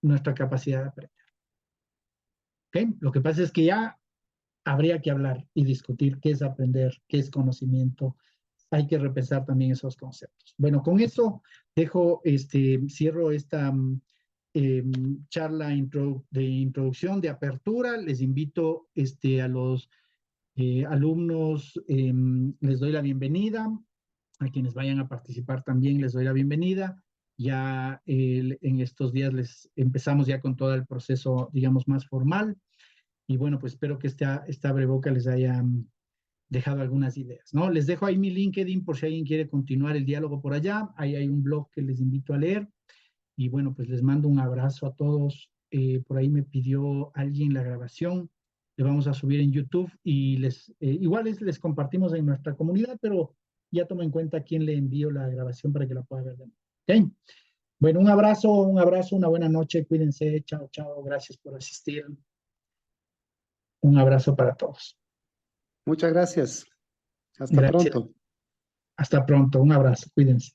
A: nuestra capacidad de aprender. ¿Okay? Lo que pasa es que ya habría que hablar y discutir qué es aprender, qué es conocimiento. Hay que repensar también esos conceptos. Bueno, con eso cierro esta charla de introducción, de apertura. Les invito a los alumnos, les doy la bienvenida. A quienes vayan a participar también les doy la bienvenida. Ya en estos días les empezamos ya con todo el proceso, digamos, más formal. Y bueno, pues espero que esta breboca les haya dejado algunas ideas, ¿no? Les dejo ahí mi LinkedIn por si alguien quiere continuar el diálogo por allá. Ahí hay un blog que les invito a leer. Y bueno, pues les mando un abrazo a todos. Por ahí me pidió alguien la grabación. Le vamos a subir en YouTube y igual les compartimos en nuestra comunidad, pero ya tomo en cuenta a quién le envío la grabación para que la pueda ver de nuevo. ¿Okay? Bueno, un abrazo, una buena noche. Cuídense. Chao, chao. Gracias por asistir. Un abrazo para todos.
E: Muchas gracias. Hasta
A: Gracias.
E: pronto.
A: Hasta pronto. Un abrazo. Cuídense.